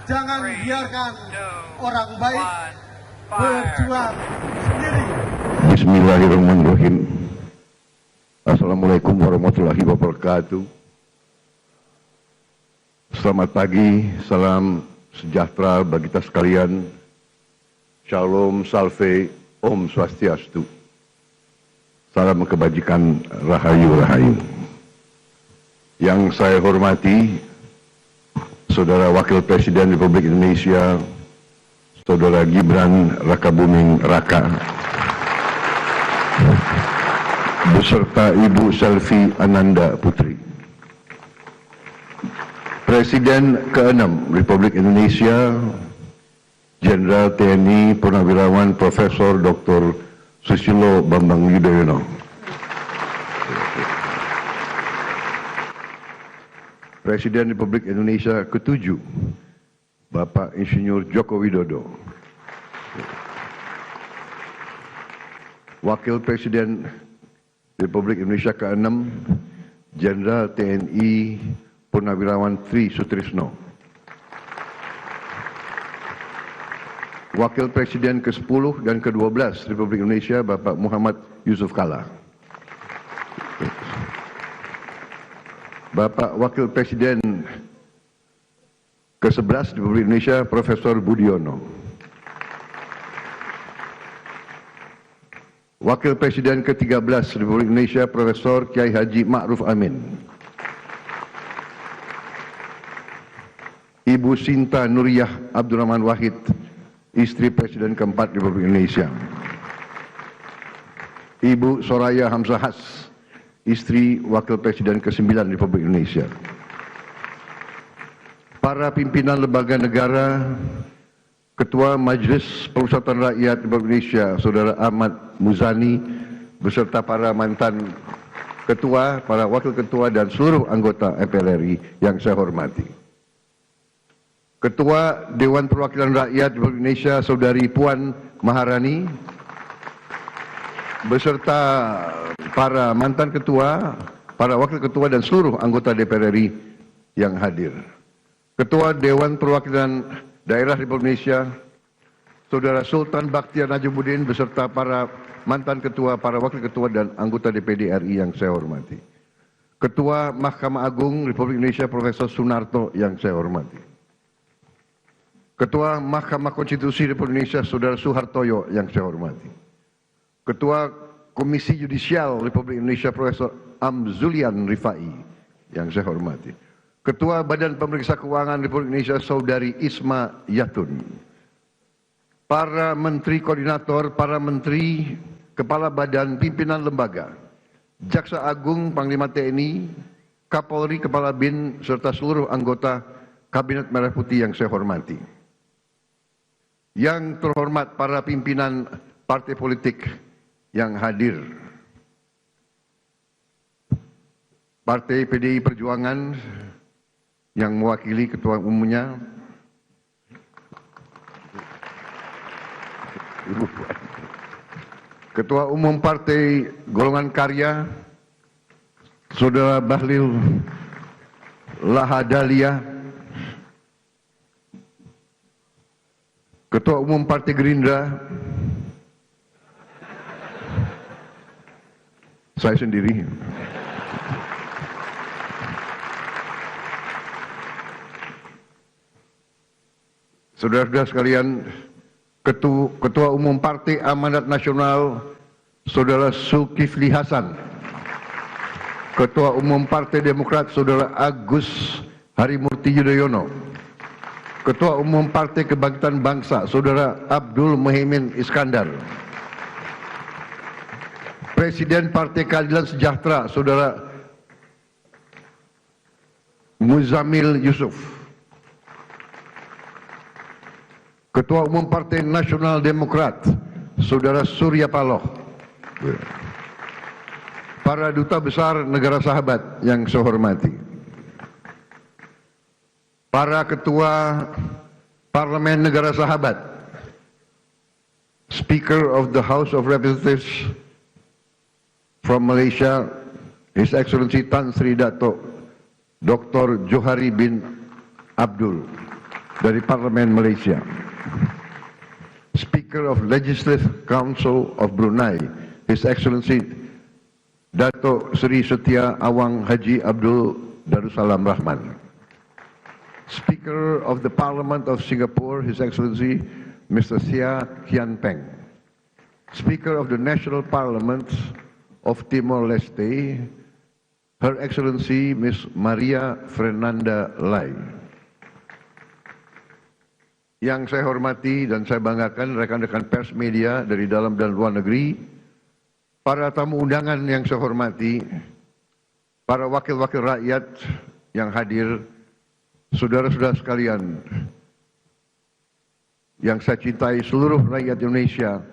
Jangan biarkan orang baik berjuang sendiri. Bismillahirrahmanirrahim. Assalamualaikum warahmatullahi wabarakatuh. Selamat pagi, salam sejahtera bagi kita sekalian. Shalom, salve, Om Swastiastu. Salam kebajikan, rahayu. Yang saya hormati, Saudara Wakil Presiden Republik Indonesia, Saudara Gibran Rakabuming Raka, beserta Ibu Selvi Ananda Putri. Presiden ke-6 Republik Indonesia, Jenderal TNI Purnawirawan Profesor Dr. Susilo Bambang Yudhoyono. Presiden Republik Indonesia ke-7, Bapak Insinyur Joko Widodo. Wakil Presiden Republik Indonesia ke-6, Jenderal TNI Purnawirawan Tri Sutrisno. Wakil Presiden ke-10 dan ke-12 Republik Indonesia, Bapak Muhammad Yusuf Kalla. Bapak Wakil Presiden ke-11 Republik Indonesia, Profesor Budiono. Wakil Presiden ke-13 Republik Indonesia, Profesor Kiai Haji Ma'ruf Amin. Ibu Sinta Nuriyah Abdurrahman Wahid, istri Presiden ke-4 Republik Indonesia. Ibu Soraya Hamzahas, istri Wakil Presiden ke-9 Republik Indonesia. Para pimpinan lembaga negara, Ketua Majelis Permusyawaratan Rakyat Republik Indonesia, Saudara Ahmad Muzani, beserta para mantan ketua, para wakil ketua, dan seluruh anggota MPR RI yang saya hormati. Ketua Dewan Perwakilan Rakyat Republik Indonesia, Saudari Puan Maharani, beserta para mantan ketua, para wakil ketua, dan seluruh anggota DPR RI yang hadir. Ketua Dewan Perwakilan Daerah Republik Indonesia, Saudara Sultan Bakhtiar Najamuddin, beserta para mantan ketua, para wakil ketua, dan anggota DPD RI yang saya hormati. Ketua Mahkamah Agung Republik Indonesia, Profesor Sunarto, yang saya hormati. Ketua Mahkamah Konstitusi Republik Indonesia, Saudara Suhartoyo, yang saya hormati. Ketua Komisi Yudisial Republik Indonesia, Profesor Amzulian Rifai, yang saya hormati. Ketua Badan Pemeriksa Keuangan Republik Indonesia, Saudari Isma Yatun. Para Menteri Koordinator, para Menteri, Kepala Badan, Pimpinan Lembaga, Jaksa Agung, Panglima TNI, Kapolri, Kepala BIN, serta seluruh anggota Kabinet Merah Putih yang saya hormati. Yang terhormat para pimpinan partai politik yang hadir. Partai PDI Perjuangan yang mewakili ketua umumnya, Ketua Umum Partai Golongan Karya, Saudara Bahlil Lahadalia, Ketua Umum Partai Gerindra, saya sendiri. Saudara-saudara sekalian, Ketua Umum Partai Amanat Nasional, Saudara Zulkifli Hasan. Ketua Umum Partai Demokrat, Saudara Agus Harimurti Yudhoyono. Ketua Umum Partai Kebangkitan Bangsa, Saudara Abdul Muhaimin Iskandar. Presiden Partai Keadilan Sejahtera, Saudara Muzamil Yusuf. Ketua Umum Partai Nasional Demokrat, Saudara Surya Paloh. Para duta besar negara sahabat yang saya hormati. Para ketua Parlemen negara sahabat, Speaker of the House of Representatives from Malaysia, His Excellency Tan Sri Dato Dr. Johari bin Abdul, dari Parlemen Malaysia, Speaker of Legislative Council of Brunei, His Excellency Dato' Seri Setia Awang Haji Abdul Darussalam Rahman, Speaker of the Parliament of Singapore, His Excellency Mr. Seah Kian Peng, Speaker of the National Parliament of Timor-Leste, Her Excellency Miss Maria Fernanda Lai. Yang saya hormati dan saya banggakan rekan-rekan pers media dari dalam dan luar negeri, para tamu undangan yang saya hormati, para wakil-wakil rakyat yang hadir, saudara-saudara sekalian yang saya cintai, seluruh rakyat Indonesia,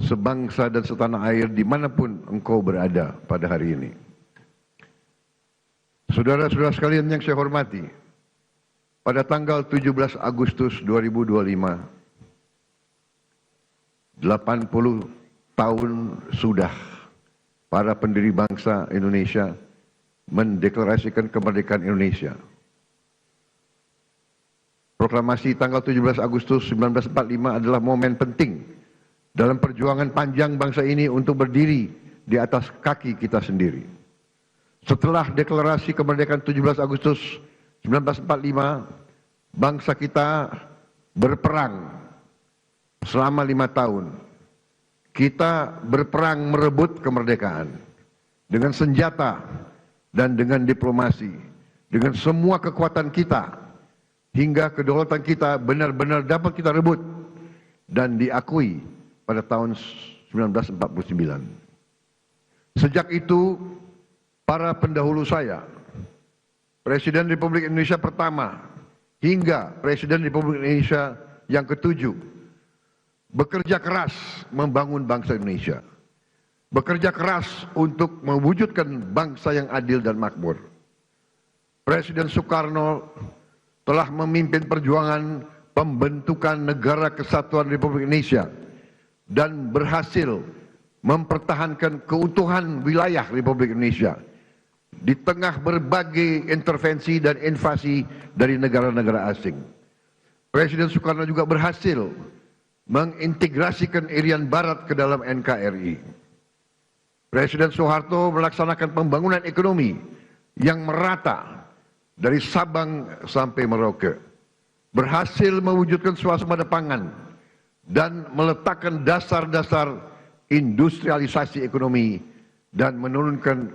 sebangsa dan setanah air dimanapun engkau berada pada hari ini. Saudara-saudara sekalian yang saya hormati, pada tanggal 17 Agustus 2025, 80 tahun sudah para pendiri bangsa Indonesia mendeklarasikan kemerdekaan Indonesia. Proklamasi tanggal 17 Agustus 1945 adalah momen penting dalam perjuangan panjang bangsa ini untuk berdiri di atas kaki kita sendiri. Setelah deklarasi kemerdekaan 17 Agustus 1945, bangsa kita berperang selama 5 tahun. Kita berperang merebut kemerdekaan dengan senjata dan dengan diplomasi, dengan semua kekuatan kita, hingga kedaulatan kita benar-benar dapat kita rebut dan diakui pada tahun 1949. Sejak itu, para pendahulu saya, Presiden Republik Indonesia pertama hingga Presiden Republik Indonesia yang ke-7, bekerja keras membangun bangsa Indonesia. Bekerja keras untuk mewujudkan bangsa yang adil dan makmur. Presiden Soekarno telah memimpin perjuangan pembentukan Negara Kesatuan Republik Indonesia dan berhasil mempertahankan keutuhan wilayah Republik Indonesia di tengah berbagai intervensi dan invasi dari negara-negara asing. Presiden Soekarno juga berhasil mengintegrasikan Irian Barat ke dalam NKRI. Presiden Soeharto melaksanakan pembangunan ekonomi yang merata dari Sabang sampai Merauke, berhasil mewujudkan swasembada pangan dan meletakkan dasar-dasar industrialisasi ekonomi dan menurunkan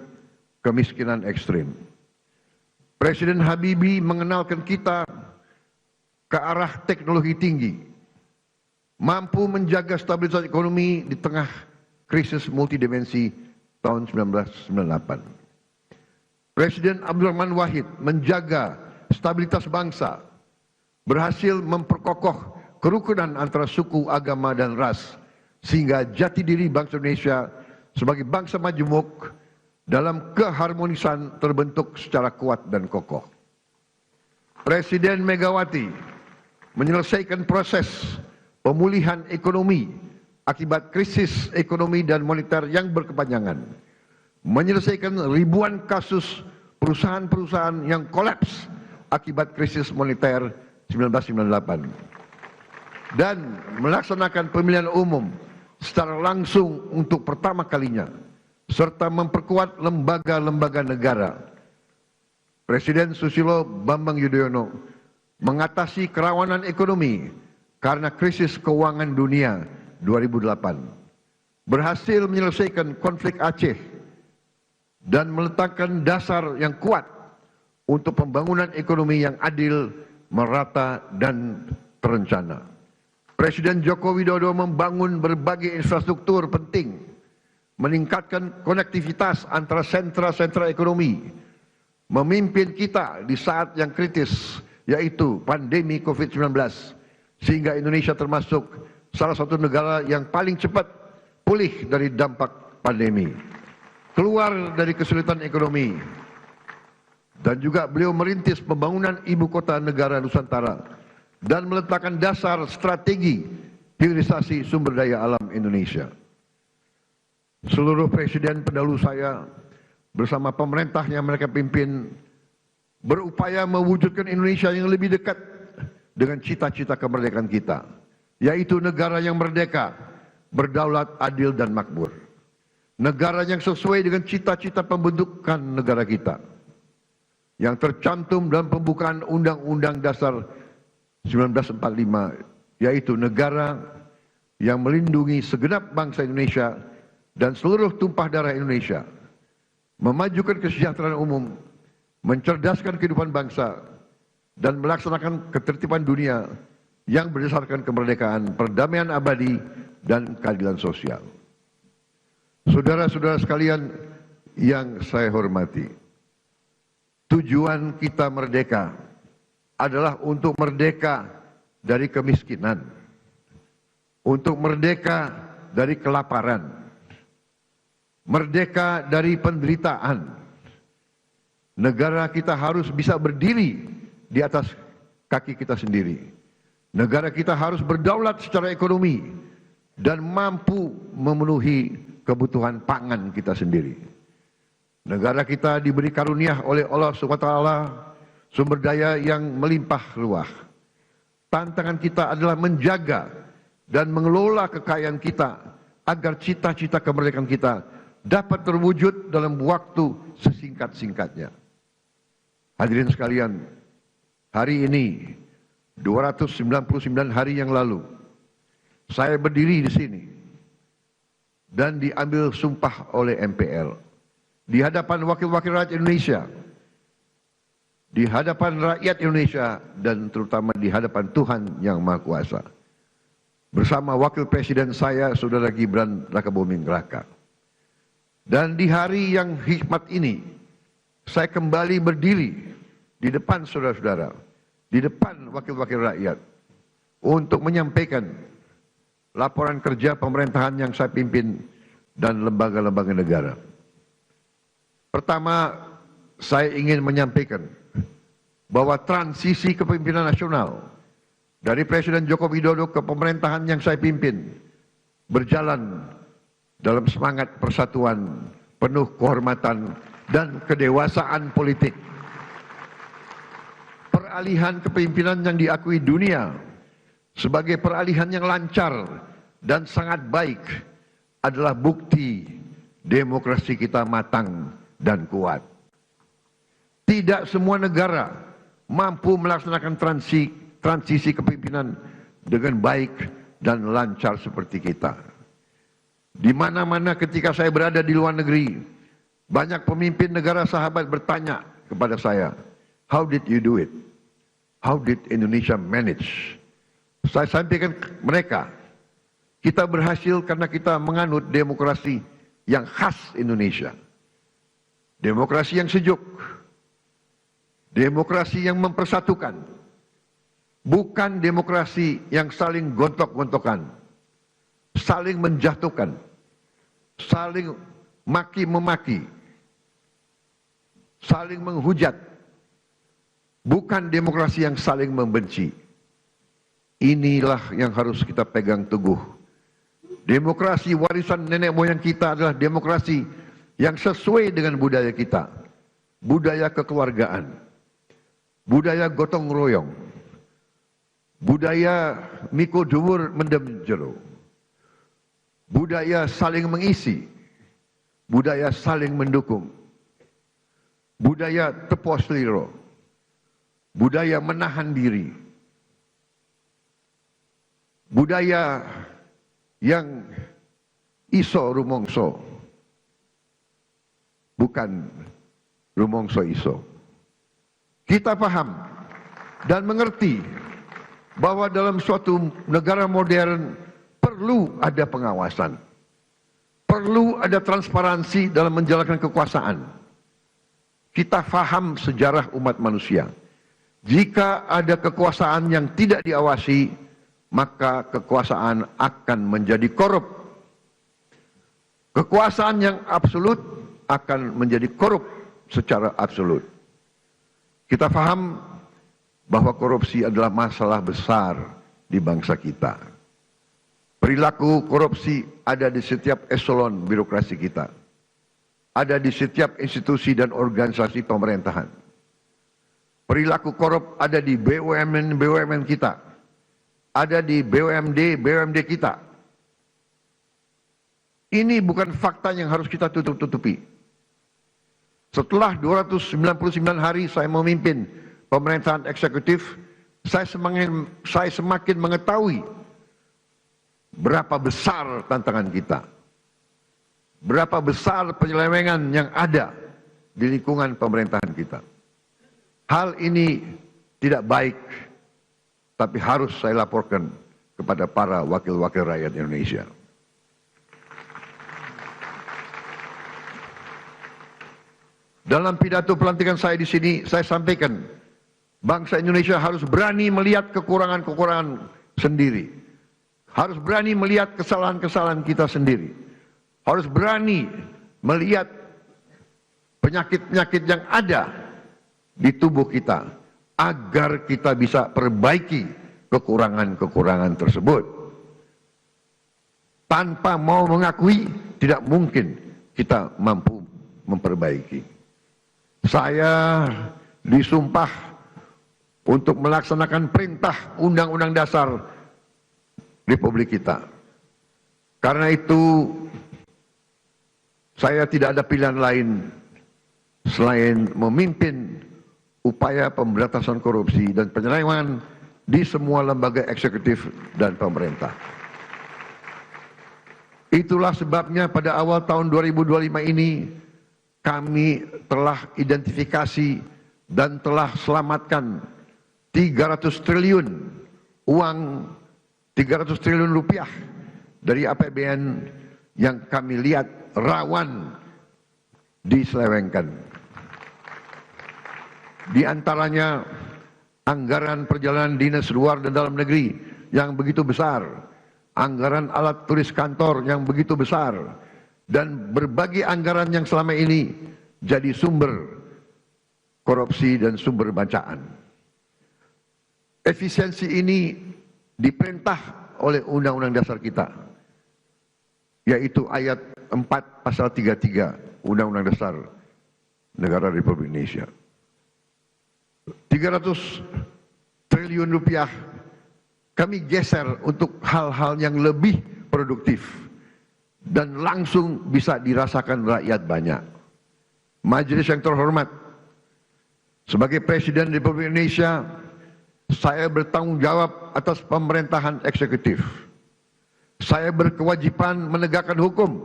kemiskinan ekstrim. Presiden Habibie mengenalkan kita ke arah teknologi tinggi, mampu menjaga stabilitas ekonomi di tengah krisis multidimensi tahun 1998. Presiden Abdurrahman Wahid menjaga stabilitas bangsa, berhasil memperkokoh kerukunan antara suku, agama, dan ras, sehingga jati diri bangsa Indonesia sebagai bangsa majemuk dalam keharmonisan terbentuk secara kuat dan kokoh. Presiden Megawati menyelesaikan proses pemulihan ekonomi akibat krisis ekonomi dan moneter yang berkepanjangan, menyelesaikan ribuan kasus perusahaan-perusahaan yang kolaps akibat krisis moneter 1998, dan melaksanakan pemilihan umum secara langsung untuk pertama kalinya, serta memperkuat lembaga-lembaga negara. Presiden Susilo Bambang Yudhoyono mengatasi kerawanan ekonomi karena krisis keuangan dunia 2008, berhasil menyelesaikan konflik Aceh dan meletakkan dasar yang kuat untuk pembangunan ekonomi yang adil, merata, dan terencana. Presiden Joko Widodo membangun berbagai infrastruktur penting, meningkatkan konektivitas antara sentra-sentra ekonomi, memimpin kita di saat yang kritis, yaitu pandemi COVID-19, sehingga Indonesia termasuk salah satu negara yang paling cepat pulih dari dampak pandemi, keluar dari kesulitan ekonomi, dan juga beliau merintis pembangunan ibu kota negara Nusantara dan meletakkan dasar strategi hilirisasi sumber daya alam Indonesia. Seluruh presiden pendahulu saya bersama pemerintah yang mereka pimpin berupaya mewujudkan Indonesia yang lebih dekat dengan cita-cita kemerdekaan kita, yaitu negara yang merdeka, berdaulat, adil, dan makmur. Negara yang sesuai dengan cita-cita pembentukan negara kita, yang tercantum dalam pembukaan Undang-Undang Dasar 1945, yaitu negara yang melindungi segenap bangsa Indonesia dan seluruh tumpah darah Indonesia, memajukan kesejahteraan umum, mencerdaskan kehidupan bangsa, dan melaksanakan ketertiban dunia yang berdasarkan kemerdekaan, perdamaian abadi, dan keadilan sosial. Saudara-saudara sekalian yang saya hormati, tujuan kita merdeka adalah untuk merdeka dari kemiskinan, untuk merdeka dari kelaparan, merdeka dari penderitaan. Negara kita harus bisa berdiri di atas kaki kita sendiri. Negara kita harus berdaulat secara ekonomi dan mampu memenuhi kebutuhan pangan kita sendiri. Negara kita diberi karunia oleh Allah SWT sumber daya yang melimpah ruah. Tantangan kita adalah menjaga dan mengelola kekayaan kita agar cita-cita kemerdekaan kita dapat terwujud dalam waktu sesingkat-singkatnya. Hadirin sekalian, hari ini 299 hari yang lalu saya berdiri di sini dan diambil sumpah oleh MPL di hadapan wakil-wakil rakyat Indonesia, di hadapan rakyat Indonesia, dan terutama di hadapan Tuhan Yang Maha Kuasa, bersama wakil presiden saya, Saudara Gibran Rakabuming Raka. Dan di hari yang hikmat ini, saya kembali berdiri di depan saudara-saudara, di depan wakil-wakil rakyat, untuk menyampaikan laporan kerja pemerintahan yang saya pimpin dan lembaga-lembaga negara. Pertama, saya ingin menyampaikan bahwa transisi kepemimpinan nasional dari Presiden Joko Widodo ke pemerintahan yang saya pimpin berjalan dalam semangat persatuan, penuh kehormatan dan kedewasaan politik. Peralihan kepemimpinan yang diakui dunia sebagai peralihan yang lancar dan sangat baik adalah bukti demokrasi kita matang dan kuat. Tidak semua negara mampu melaksanakan transisi kepemimpinan dengan baik dan lancar seperti kita. Di mana-mana ketika saya berada di luar negeri, banyak pemimpin negara sahabat bertanya kepada saya, "How did you do it? How did Indonesia manage?" Saya sampaikan ke mereka, kita berhasil karena kita menganut demokrasi yang khas Indonesia. Demokrasi yang sejuk, demokrasi yang mempersatukan, bukan demokrasi yang saling gontok-gontokan, saling menjatuhkan, saling maki-memaki, saling menghujat, bukan demokrasi yang saling membenci. Inilah yang harus kita pegang teguh. Demokrasi warisan nenek moyang kita adalah demokrasi yang sesuai dengan budaya kita, budaya kekeluargaan, budaya gotong royong, budaya miko dhuwur mendem jero, budaya saling mengisi, budaya saling mendukung, budaya tepo sliro, budaya menahan diri, budaya yang iso rumongso, bukan rumongso iso. Kita paham dan mengerti bahwa dalam suatu negara modern perlu ada pengawasan, perlu ada transparansi dalam menjalankan kekuasaan. Kita paham sejarah umat manusia. Jika ada kekuasaan yang tidak diawasi, maka kekuasaan akan menjadi korup. Kekuasaan yang absolut akan menjadi korup secara absolut. Kita paham bahwa korupsi adalah masalah besar di bangsa kita. Perilaku korupsi ada di setiap eselon birokrasi kita. Ada di setiap institusi dan organisasi pemerintahan. Perilaku korup ada di BUMN kita, ada di BUMD kita. Ini bukan fakta yang harus kita tutup-tutupi. Setelah 299 hari saya memimpin pemerintahan eksekutif, saya semakin mengetahui berapa besar tantangan kita, berapa besar penyelewengan yang ada di lingkungan pemerintahan kita. Hal ini tidak baik, tapi harus saya laporkan kepada para wakil-wakil rakyat Indonesia. Dalam pidato pelantikan saya di sini, saya sampaikan, bangsa Indonesia harus berani melihat kekurangan-kekurangan sendiri. Harus berani melihat kesalahan-kesalahan kita sendiri. Harus berani melihat penyakit-penyakit yang ada di tubuh kita, agar kita bisa perbaiki kekurangan-kekurangan tersebut. Tanpa mau mengakui, tidak mungkin kita mampu memperbaiki. Saya disumpah untuk melaksanakan perintah Undang-Undang Dasar Republik kita. Karena itu, saya tidak ada pilihan lain selain memimpin upaya pemberantasan korupsi dan penyelewengan di semua lembaga eksekutif dan pemerintah. Itulah sebabnya pada awal tahun 2025 ini kami telah identifikasi dan telah selamatkan 300 triliun uang, 300 triliun rupiah dari APBN yang kami lihat rawan diselewengkan. Di antaranya anggaran perjalanan dinas luar dan dalam negeri yang begitu besar, anggaran alat tulis kantor yang begitu besar, dan berbagai anggaran yang selama ini jadi sumber korupsi dan sumber bacaan. Efisiensi ini diperintah oleh Undang-Undang Dasar kita, yaitu ayat 4 pasal 33 Undang-Undang Dasar Negara Republik Indonesia. 300 triliun rupiah kami geser untuk hal-hal yang lebih produktif dan langsung bisa dirasakan rakyat banyak. Majelis yang terhormat, sebagai Presiden Republik Indonesia, saya bertanggung jawab atas pemerintahan eksekutif. Saya berkewajiban menegakkan hukum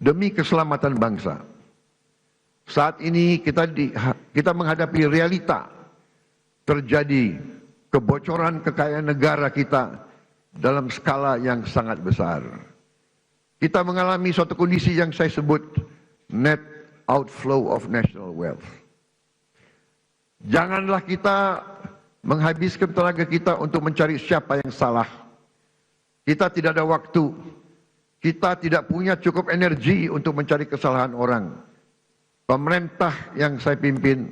demi keselamatan bangsa. Saat ini kita menghadapi realita terjadi kebocoran kekayaan negara kita dalam skala yang sangat besar. Kita mengalami suatu kondisi yang saya sebut net outflow of national wealth. Janganlah kita menghabiskan tenaga kita untuk mencari siapa yang salah. Kita tidak ada waktu. Kita tidak punya cukup energi untuk mencari kesalahan orang. Pemerintah yang saya pimpin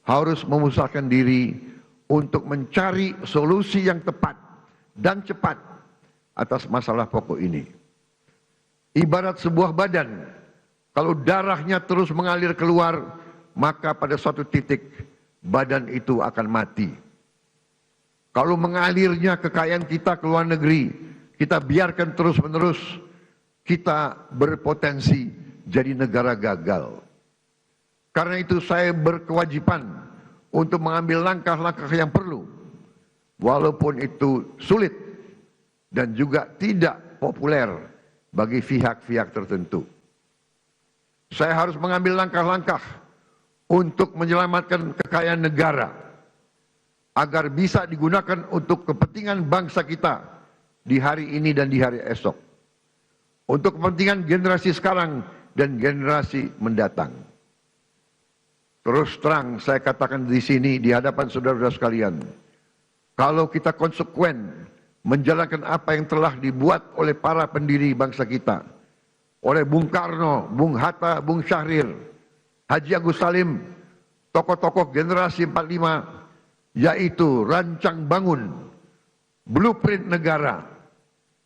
harus memusatkan diri untuk mencari solusi yang tepat dan cepat atas masalah pokok ini. Ibarat sebuah badan, kalau darahnya terus mengalir keluar, maka pada suatu titik badan itu akan mati. Kalau mengalirnya kekayaan kita ke luar negeri, kita biarkan terus-menerus, kita berpotensi jadi negara gagal. Karena itu saya berkewajiban untuk mengambil langkah-langkah yang perlu, walaupun itu sulit dan juga tidak populer bagi pihak-pihak tertentu. Saya harus mengambil langkah-langkah untuk menyelamatkan kekayaan negara agar bisa digunakan untuk kepentingan bangsa kita di hari ini dan di hari esok, untuk kepentingan generasi sekarang dan generasi mendatang. Terus terang saya katakan di sini di hadapan saudara-saudara sekalian, kalau kita konsekuen menjalankan apa yang telah dibuat oleh para pendiri bangsa kita, oleh Bung Karno, Bung Hatta, Bung Syahrir, Haji Agus Salim, tokoh-tokoh generasi 45, yaitu rancang bangun, blueprint negara,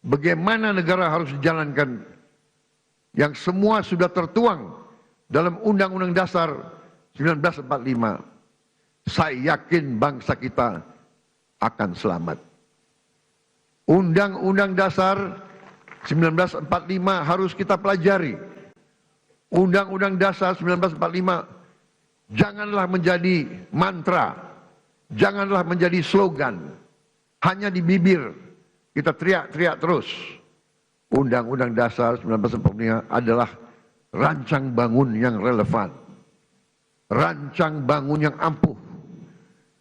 bagaimana negara harus dijalankan, yang semua sudah tertuang dalam Undang-Undang Dasar 1945. saya yakin bangsa kita akan selamat. Undang-Undang Dasar 1945 harus kita pelajari. Undang-Undang Dasar 1945 janganlah menjadi mantra, janganlah menjadi slogan, hanya di bibir kita teriak-teriak terus. Undang-Undang Dasar 1945 adalah rancang bangun yang relevan, rancang bangun yang ampuh,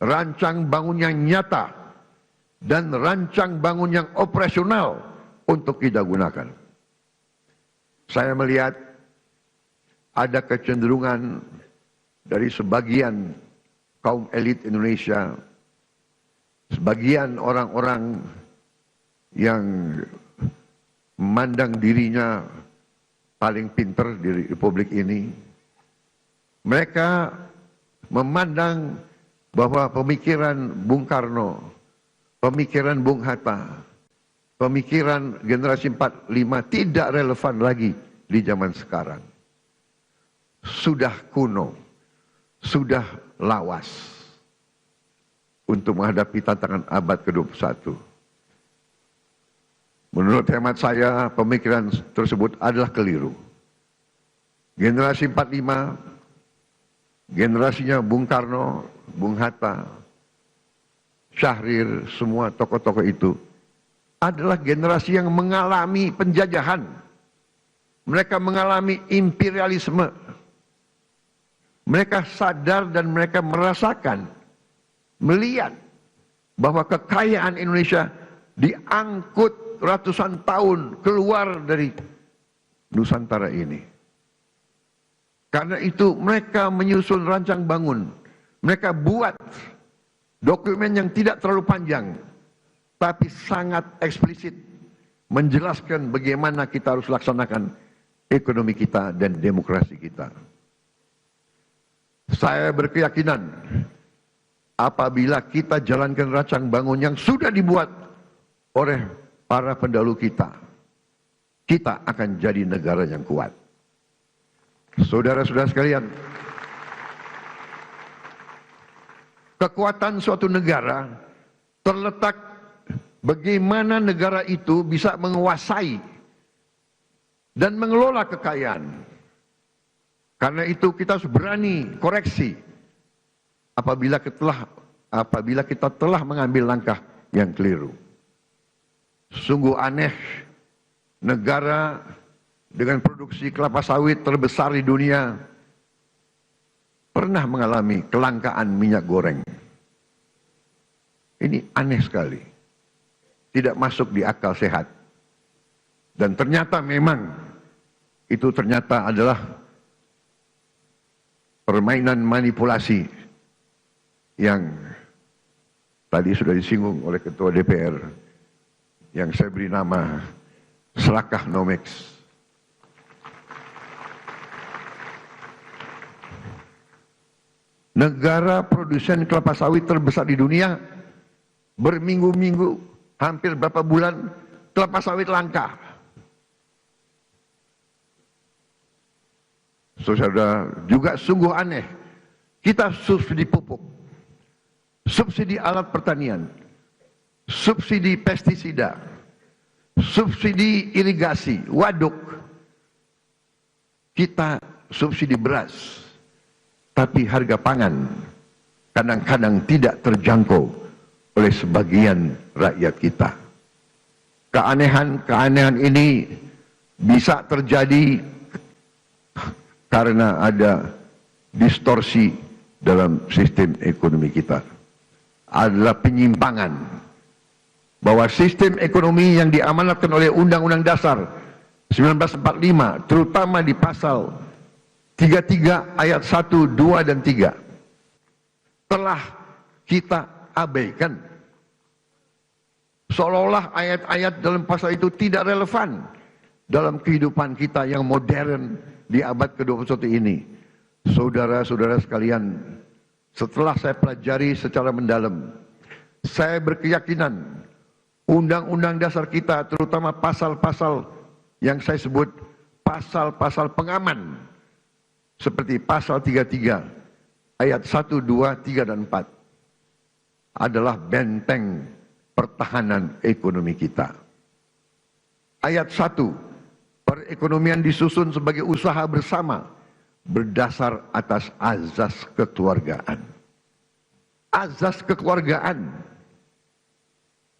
rancang bangun yang nyata, dan rancang bangun yang operasional untuk kita gunakan. Saya melihat ada kecenderungan dari sebagian kaum elit Indonesia, sebagian orang-orang yang memandang dirinya paling pintar di Republik ini. Mereka memandang bahwa pemikiran Bung Karno, pemikiran Bung Hatta, pemikiran generasi 45 tidak relevan lagi di zaman sekarang. Sudah kuno, sudah lawas untuk menghadapi tantangan abad ke-21. Menurut hemat saya, pemikiran tersebut adalah keliru. Generasi 45, generasinya Bung Karno, Bung Hatta, Syahrir, semua tokoh-tokoh itu adalah generasi yang mengalami penjajahan. Mereka mengalami imperialisme. Mereka sadar dan mereka merasakan, melihat bahwa kekayaan Indonesia diangkut ratusan tahun keluar dari Nusantara ini. Karena itu mereka menyusun rancang bangun. Mereka buat dokumen yang tidak terlalu panjang, tapi sangat eksplisit, menjelaskan bagaimana kita harus laksanakan ekonomi kita dan demokrasi kita. Saya berkeyakinan apabila kita jalankan rancang bangun yang sudah dibuat oleh para pendahulu kita, kita akan jadi negara yang kuat. Saudara-saudara sekalian, kekuatan suatu negara terletak bagaimana negara itu bisa menguasai dan mengelola kekayaan. Karena itu kita harus berani koreksi apabila kita telah mengambil langkah yang keliru. Sungguh aneh, negara dengan produksi kelapa sawit terbesar di dunia pernah mengalami kelangkaan minyak goreng. Ini aneh sekali, tidak masuk di akal sehat. Dan ternyata memang itu ternyata adalah permainan manipulasi yang tadi sudah disinggung oleh Ketua DPR, yang saya beri nama Serakah Nomex. Negara produsen kelapa sawit terbesar di dunia, berminggu-minggu, hampir berapa bulan, kelapa sawit langka. Saudara, juga sungguh aneh, kita subsidi pupuk, subsidi alat pertanian, subsidi pestisida, subsidi irigasi, waduk, kita subsidi beras, tapi harga pangan kadang-kadang tidak terjangkau oleh sebagian rakyat kita. Keanehan-keanehan ini bisa terjadi karena ada distorsi dalam sistem ekonomi kita. Adalah penyimpangan bahwa sistem ekonomi yang diamanatkan oleh Undang-Undang Dasar 1945, terutama di pasal 33 ayat 1, 2, dan 3, telah kita abaikan. Seolah-olah ayat-ayat dalam pasal itu tidak relevan dalam kehidupan kita yang modern di abad ke-21 ini. Saudara-saudara sekalian, setelah saya pelajari secara mendalam, saya berkeyakinan Undang-Undang Dasar kita, terutama pasal-pasal yang saya sebut pasal-pasal pengaman, seperti pasal 33, ayat 1, 2, 3, dan 4 adalah benteng pertahanan ekonomi kita. Ayat 1, perekonomian disusun sebagai usaha bersama berdasar atas azas kekeluargaan. Azas kekeluargaan,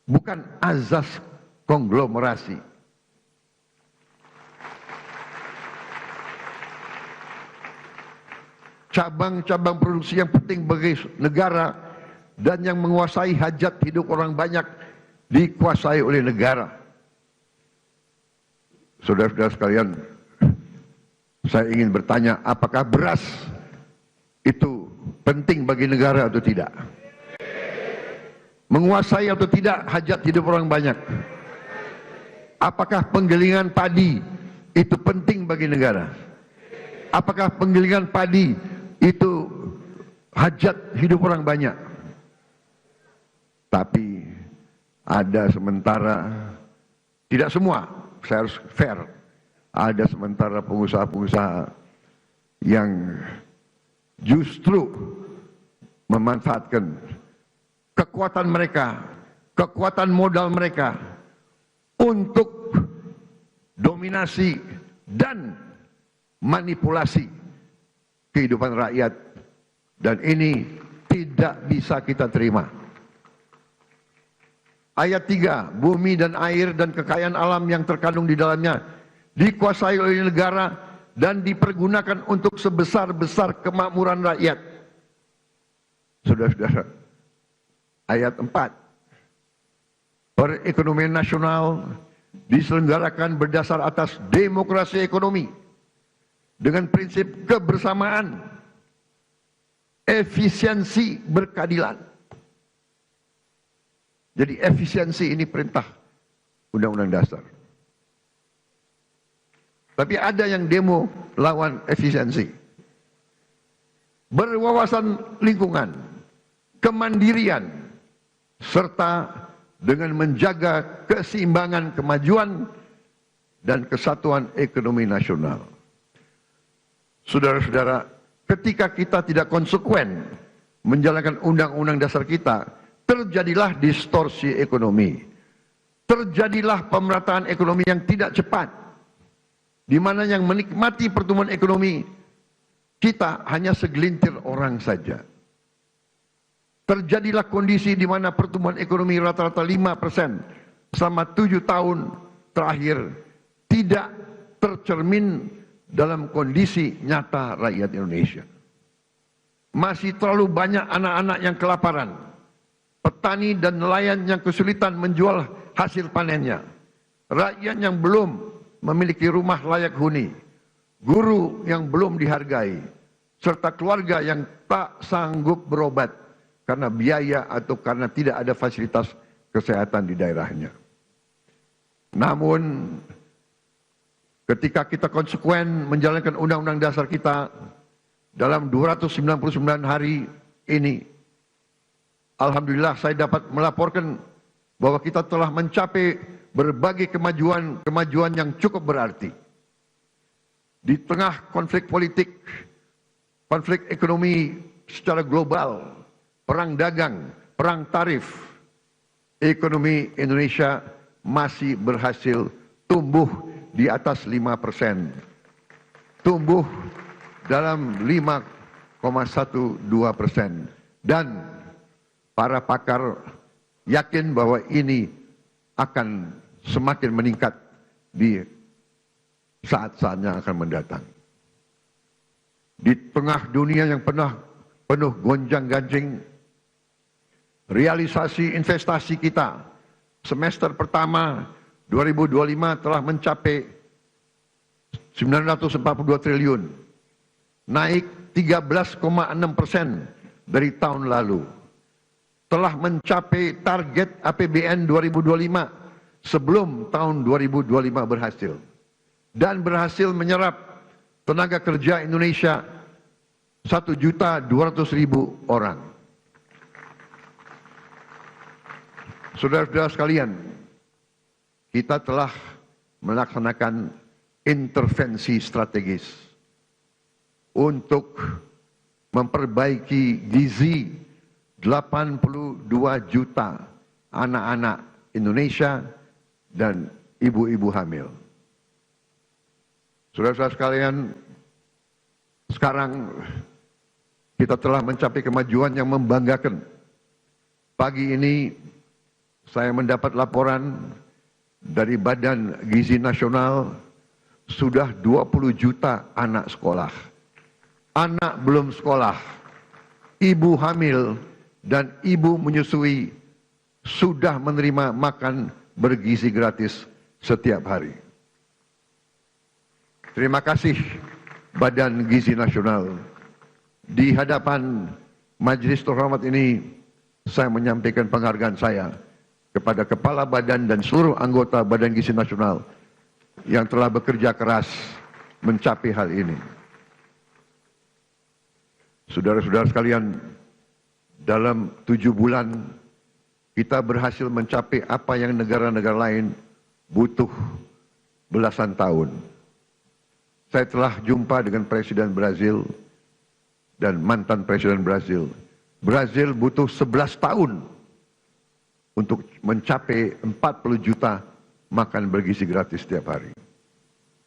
bukan azas konglomerasi. Cabang-cabang produksi yang penting bagi negara dan yang menguasai hajat hidup orang banyak dikuasai oleh negara. Saudara-saudara sekalian, saya ingin bertanya, apakah beras itu penting bagi negara atau tidak? Menguasai atau tidak hajat hidup orang banyak? Apakah penggilingan padi itu penting bagi negara? Apakah penggilingan padi itu hajat hidup orang banyak? Tapi ada sementara, tidak semua, saya harus fair, ada sementara pengusaha-pengusaha yang justru memanfaatkan kekuatan mereka, kekuatan modal mereka untuk dominasi dan manipulasi kehidupan rakyat, dan ini tidak bisa kita terima. Ayat 3, bumi dan air dan kekayaan alam yang terkandung di dalamnya dikuasai oleh negara dan dipergunakan untuk sebesar-besar kemakmuran rakyat. Saudara-saudara, ayat 4, perekonomian nasional diselenggarakan berdasar atas demokrasi ekonomi dengan prinsip kebersamaan, efisiensi, berkeadilan. Jadi efisiensi ini perintah Undang-Undang Dasar. Tapi ada yang demo lawan efisiensi. Berwawasan lingkungan, kemandirian, serta dengan menjaga keseimbangan kemajuan dan kesatuan ekonomi nasional. Saudara-saudara, ketika kita tidak konsekuen menjalankan undang-undang dasar kita, terjadilah distorsi ekonomi. Terjadilah pemerataan ekonomi yang tidak cepat, di mana yang menikmati pertumbuhan ekonomi kita hanya segelintir orang saja. Terjadilah kondisi di mana pertumbuhan ekonomi rata-rata 5% selama 7 tahun terakhir tidak tercermin dalam kondisi nyata rakyat Indonesia. Masih terlalu banyak anak-anak yang kelaparan, petani dan nelayan yang kesulitan menjual hasil panennya, rakyat yang belum memiliki rumah layak huni, guru yang belum dihargai, serta keluarga yang tak sanggup berobat karena biaya atau karena tidak ada fasilitas kesehatan di daerahnya. Namun, ketika kita konsekuen menjalankan undang-undang dasar kita dalam 299 hari ini, alhamdulillah saya dapat melaporkan bahwa kita telah mencapai berbagai kemajuan yang cukup berarti. Di tengah konflik politik, konflik ekonomi secara global, perang dagang, perang tarif, ekonomi Indonesia masih berhasil tumbuh di atas 5%. Tumbuh dalam 5,12%. Dan para pakar yakin bahwa ini akan semakin meningkat di saat-saat yang akan mendatang. Di tengah dunia yang penuh gonjang-ganjing, realisasi investasi kita semester pertama 2025 telah mencapai 942 triliun, naik 13,6% dari tahun lalu. Telah mencapai target APBN 2025 sebelum tahun 2025 berhasil. Dan berhasil menyerap tenaga kerja Indonesia 1.200.000 orang. Saudara-saudara sekalian, kita telah melaksanakan intervensi strategis untuk memperbaiki gizi 82 juta anak-anak Indonesia dan ibu-ibu hamil. Saudara-saudara sekalian, sekarang kita telah mencapai kemajuan yang membanggakan. Pagi ini saya mendapat laporan dari Badan Gizi Nasional sudah 20 juta anak sekolah. Anak belum sekolah, ibu hamil dan ibu menyusui sudah menerima makan bergizi gratis setiap hari. Terima kasih Badan Gizi Nasional. Di hadapan majelis terhormat ini, saya menyampaikan penghargaan saya kepada Kepala Badan dan seluruh anggota Badan Gizi Nasional yang telah bekerja keras mencapai hal ini. Saudara-saudara sekalian, dalam 7 bulan kita berhasil mencapai apa yang negara-negara lain butuh belasan tahun. Saya telah jumpa dengan Presiden Brazil dan mantan Presiden Brazil. Brazil butuh 11 tahun untuk mencapai 40 juta makan bergizi gratis setiap hari.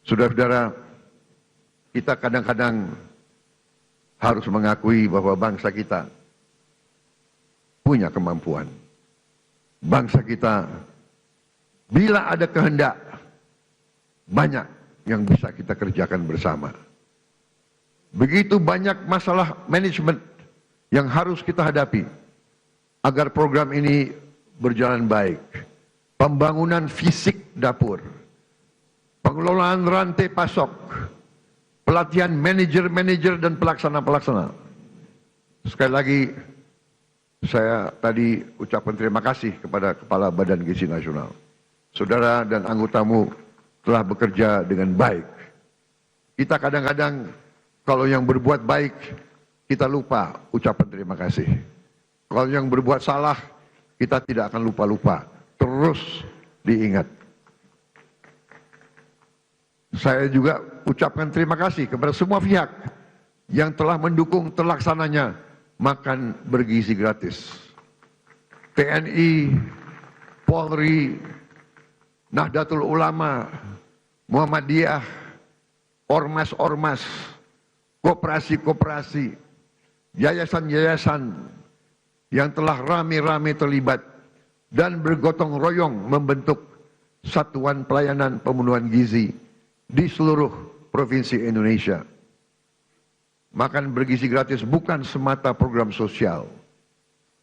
Saudara-saudara, kita kadang-kadang harus mengakui bahwa bangsa kita punya kemampuan. Bangsa kita, bila ada kehendak, banyak yang bisa kita kerjakan bersama. Begitu banyak masalah manajemen yang harus kita hadapi agar program ini berjalan baik. Pembangunan fisik dapur, pengelolaan rantai pasok, pelatihan manajer-manajer dan pelaksana-pelaksana. Sekali lagi, saya tadi ucapkan terima kasih kepada Kepala Badan Gizi Nasional. Saudara dan anggotamu telah bekerja dengan baik. Kita kadang-kadang kalau yang berbuat baik, kita lupa ucapan terima kasih. Kalau yang berbuat salah, kita tidak akan lupa-lupa. Terus diingat. Saya juga ucapkan terima kasih kepada semua pihak yang telah mendukung terlaksananya makan bergizi gratis. TNI, Polri, Nahdlatul Ulama, Muhammadiyah, ormas-ormas, koperasi-koperasi, yayasan-yayasan yang telah rame-rame terlibat dan bergotong royong membentuk Satuan Pelayanan Pemenuhan Gizi di seluruh provinsi Indonesia. Makan bergizi gratis bukan semata program sosial,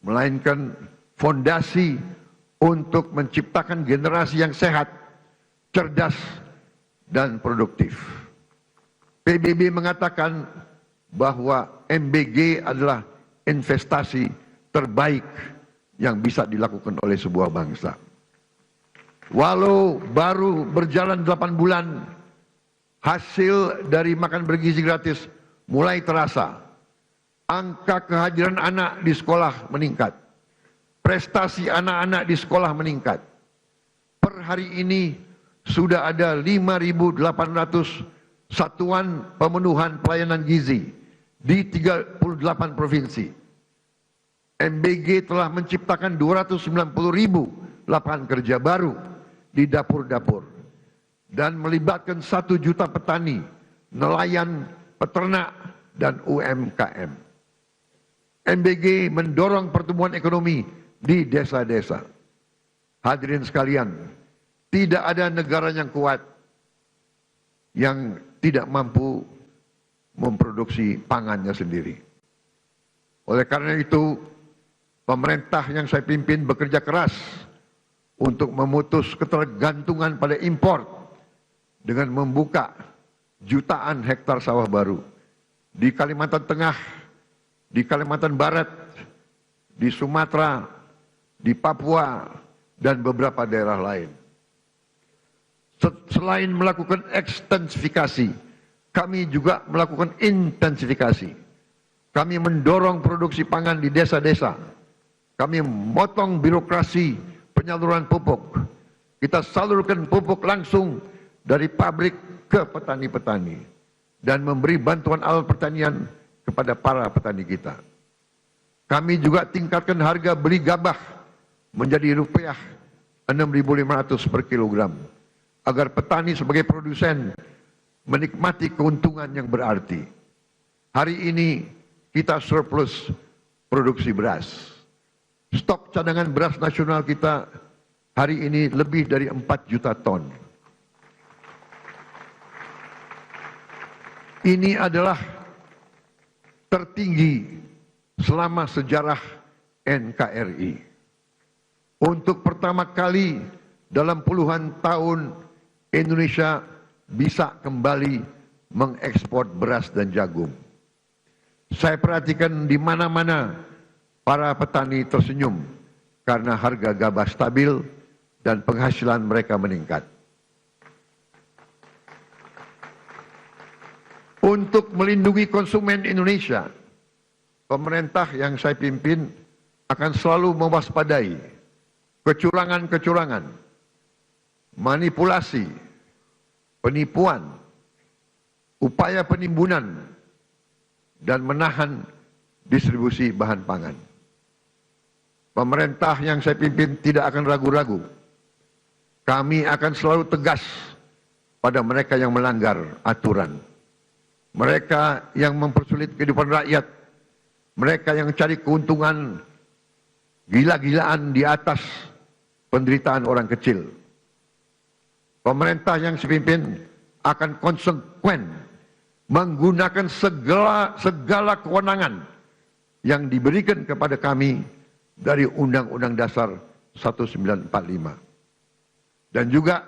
melainkan fondasi untuk menciptakan generasi yang sehat, cerdas, dan produktif. PBB mengatakan bahwa MBG adalah investasi terbaik yang bisa dilakukan oleh sebuah bangsa. Walau baru berjalan 8 bulan, hasil dari makan bergizi gratis mulai terasa. Angka kehadiran anak di sekolah meningkat. Prestasi anak-anak di sekolah meningkat. Per hari ini sudah ada 5.800 satuan pemenuhan pelayanan gizi di 38 provinsi. MBG telah menciptakan 290.000 lapangan kerja baru di dapur-dapur dan melibatkan 1 juta petani, nelayan, peternak, dan UMKM. MBG mendorong pertumbuhan ekonomi di desa-desa. Hadirin sekalian, tidak ada negara yang kuat yang tidak mampu memproduksi pangannya sendiri. Oleh karena itu, pemerintah yang saya pimpin bekerja keras untuk memutus ketergantungan pada impor dengan membuka jutaan hektar sawah baru di Kalimantan Tengah, di Kalimantan Barat, di Sumatera, di Papua, dan beberapa daerah lain. Selain melakukan ekstensifikasi, kami juga melakukan intensifikasi. Kami mendorong produksi pangan di desa-desa. Kami memotong birokrasi penyaluran pupuk. Kita salurkan pupuk langsung dari pabrik ke petani-petani dan memberi bantuan alat pertanian kepada para petani kita. Kami juga tingkatkan harga beli gabah menjadi rupiah 6.500 per kilogram, agar petani sebagai produsen menikmati keuntungan yang berarti. Hari ini kita surplus produksi beras. Stok cadangan beras nasional kita hari ini lebih dari 4 juta ton. Ini adalah tertinggi selama sejarah NKRI. Untuk pertama kali dalam puluhan tahun Indonesia bisa kembali mengekspor beras dan jagung. Saya perhatikan di mana-mana para petani tersenyum karena harga gabah stabil dan penghasilan mereka meningkat. Untuk melindungi konsumen Indonesia, pemerintah yang saya pimpin akan selalu mewaspadai kecurangan-kecurangan, manipulasi, penipuan, upaya penimbunan, dan menahan distribusi bahan pangan. Pemerintah yang saya pimpin tidak akan ragu-ragu. Kami akan selalu tegas pada mereka yang melanggar aturan, mereka yang mempersulit kehidupan rakyat, mereka yang cari keuntungan gila-gilaan di atas penderitaan orang kecil. Pemerintah yang saya pimpin akan konsekuen menggunakan segala kewenangan yang diberikan kepada kami dari Undang-Undang Dasar 1945 dan juga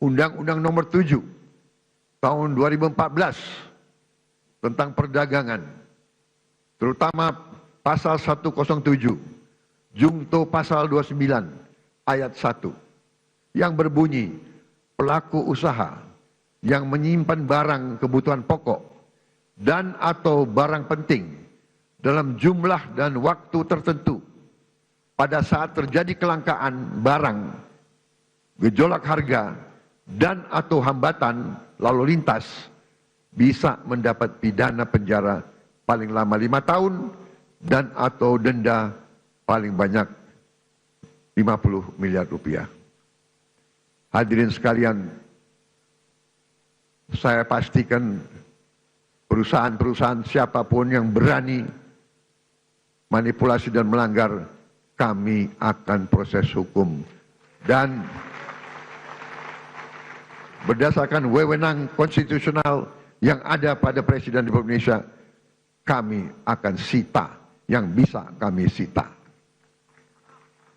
Undang-Undang Nomor 7 tahun 2014 tentang perdagangan, terutama pasal 107, Jungto pasal 29 ayat 1 yang berbunyi pelaku usaha yang menyimpan barang kebutuhan pokok dan atau barang penting dalam jumlah dan waktu tertentu pada saat terjadi kelangkaan barang, gejolak harga, dan atau hambatan lalu lintas bisa mendapat pidana penjara paling lama 5 tahun dan atau denda paling banyak 50 miliar rupiah. Hadirin sekalian, saya pastikan perusahaan-perusahaan siapapun yang berani manipulasi dan melanggar, kami akan proses hukum. Dan berdasarkan wewenang konstitusional yang ada pada Presiden Republik Indonesia, kami akan sita yang bisa kami sita.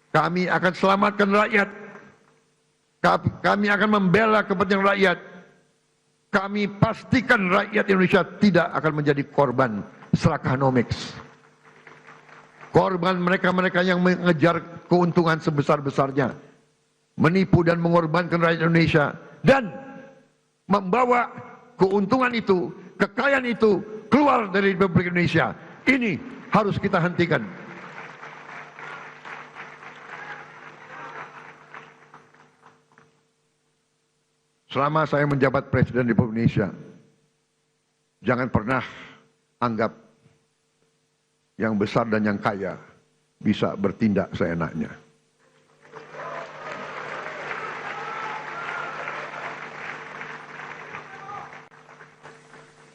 Kami akan selamatkan rakyat. Kami akan membela kepentingan rakyat. Kami pastikan rakyat Indonesia tidak akan menjadi korban serakanomics. Korban mereka-mereka yang mengejar keuntungan sebesar-besarnya, menipu dan mengorbankan rakyat Indonesia, dan membawa keuntungan itu, kekayaan itu keluar dari Republik Indonesia. Ini harus kita hentikan. Selama saya menjabat Presiden Republik Indonesia, jangan pernah anggap yang besar dan yang kaya bisa bertindak seenaknya.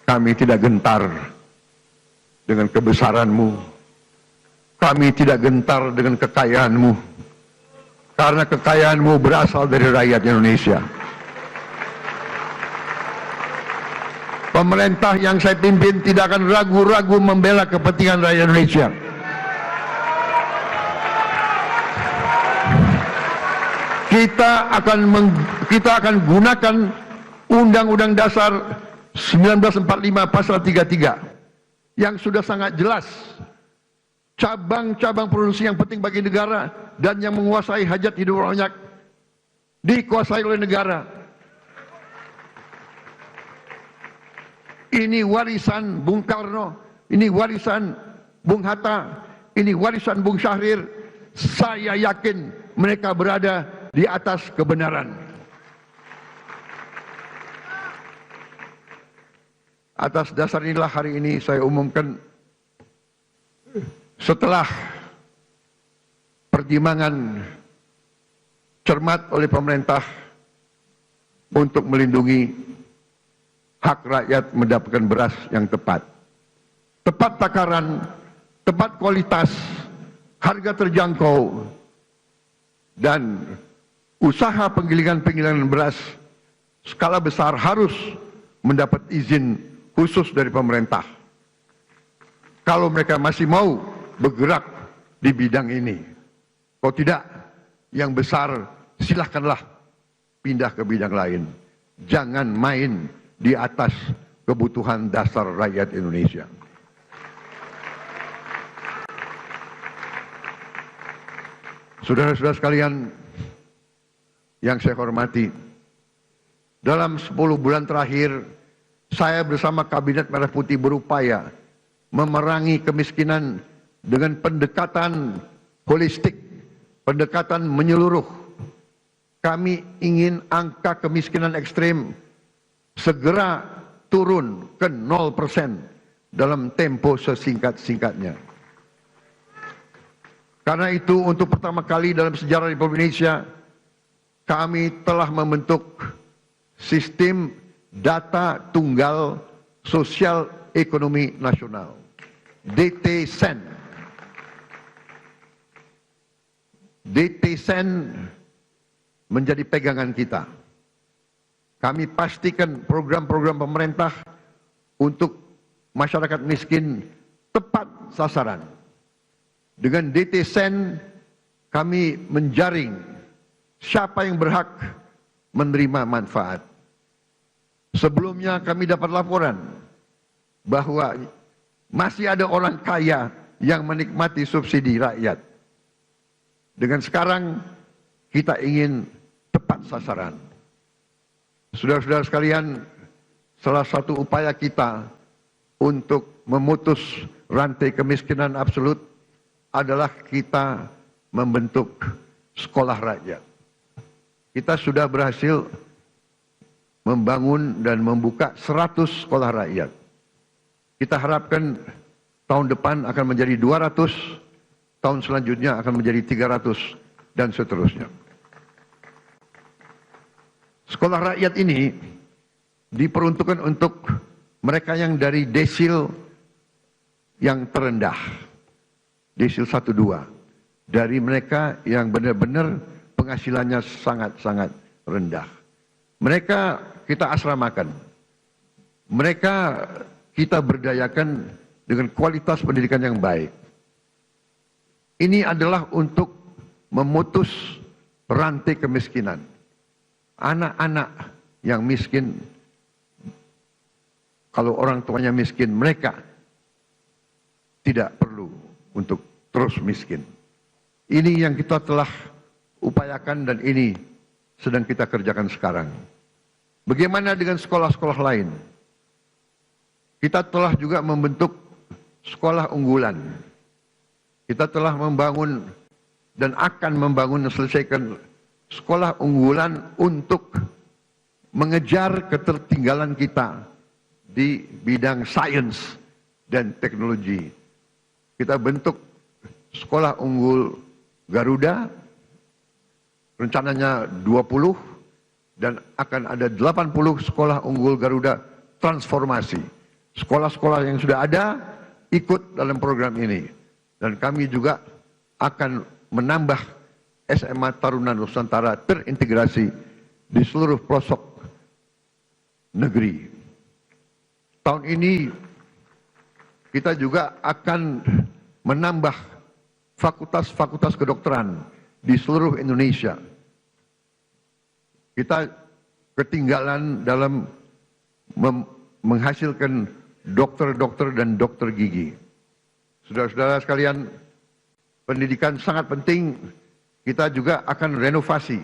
Kami tidak gentar dengan kebesaranmu. Kami tidak gentar dengan kekayaanmu. Karena kekayaanmu berasal dari rakyat Indonesia. Pemerintah yang saya pimpin tidak akan ragu-ragu membela kepentingan rakyat Indonesia. Kita akan gunakan Undang-Undang Dasar 1945 pasal 33 yang sudah sangat jelas. Cabang-cabang produksi yang penting bagi negara dan yang menguasai hajat hidup rakyat dikuasai oleh negara. Ini warisan Bung Karno, ini warisan Bung Hatta, ini warisan Bung Syahrir. Saya yakin mereka berada di atas kebenaran. Atas dasar inilah hari ini saya umumkan setelah pertimbangan cermat oleh pemerintah untuk melindungi hak rakyat mendapatkan beras yang tepat. Tepat takaran, tepat kualitas, harga terjangkau, dan usaha penggilingan beras skala besar harus mendapat izin khusus dari pemerintah. Kalau mereka masih mau bergerak di bidang ini. Kalau tidak, yang besar silahkanlah pindah ke bidang lain. Jangan main di atas kebutuhan dasar rakyat Indonesia. Saudara-saudara sekalian yang saya hormati, dalam 10 bulan terakhir, saya bersama Kabinet Merah Putih berupaya memerangi kemiskinan dengan pendekatan holistik, pendekatan menyeluruh. Kami ingin angka kemiskinan ekstrim segera turun ke 0% dalam tempo sesingkat-singkatnya. Karena itu untuk pertama kali dalam sejarah Republik Indonesia, kami telah membentuk sistem data tunggal sosial ekonomi nasional, DTSEN. DTSEN menjadi pegangan kita. Kami pastikan program-program pemerintah untuk masyarakat miskin tepat sasaran. Dengan DTSEN kami menjaring siapa yang berhak menerima manfaat. Sebelumnya kami dapat laporan bahwa masih ada orang kaya yang menikmati subsidi rakyat. Dengan sekarang kita ingin tepat sasaran. Saudara-saudara sekalian, salah satu upaya kita untuk memutus rantai kemiskinan absolut adalah kita membentuk sekolah rakyat. Kita sudah berhasil membangun dan membuka 100 sekolah rakyat. Kita harapkan tahun depan akan menjadi 200, tahun selanjutnya akan menjadi 300, dan seterusnya. Sekolah rakyat ini diperuntukkan untuk mereka yang dari desil yang terendah, desil 1-2, dari mereka yang benar-benar penghasilannya sangat-sangat rendah. Mereka kita asramakan, mereka kita berdayakan dengan kualitas pendidikan yang baik. Ini adalah untuk memutus rantai kemiskinan. Anak-anak yang miskin, kalau orang tuanya miskin, mereka tidak perlu untuk terus miskin. Ini yang kita telah upayakan dan ini sedang kita kerjakan sekarang. Bagaimana dengan sekolah-sekolah lain? Kita telah juga membentuk sekolah unggulan. Kita telah membangun dan akan membangun dan selesaikan sekolah unggulan untuk mengejar ketertinggalan kita di bidang sains dan teknologi. Kita bentuk sekolah unggul Garuda, rencananya 20, dan akan ada 80 sekolah unggul Garuda transformasi. Sekolah-sekolah yang sudah ada ikut dalam program ini. Dan kami juga akan menambah SMA Taruna Nusantara terintegrasi di seluruh pelosok negeri. Tahun ini kita juga akan menambah fakultas-fakultas kedokteran di seluruh Indonesia. Kita ketinggalan dalam menghasilkan dokter-dokter dan dokter gigi. Saudara-saudara sekalian, pendidikan sangat penting. Kita juga akan renovasi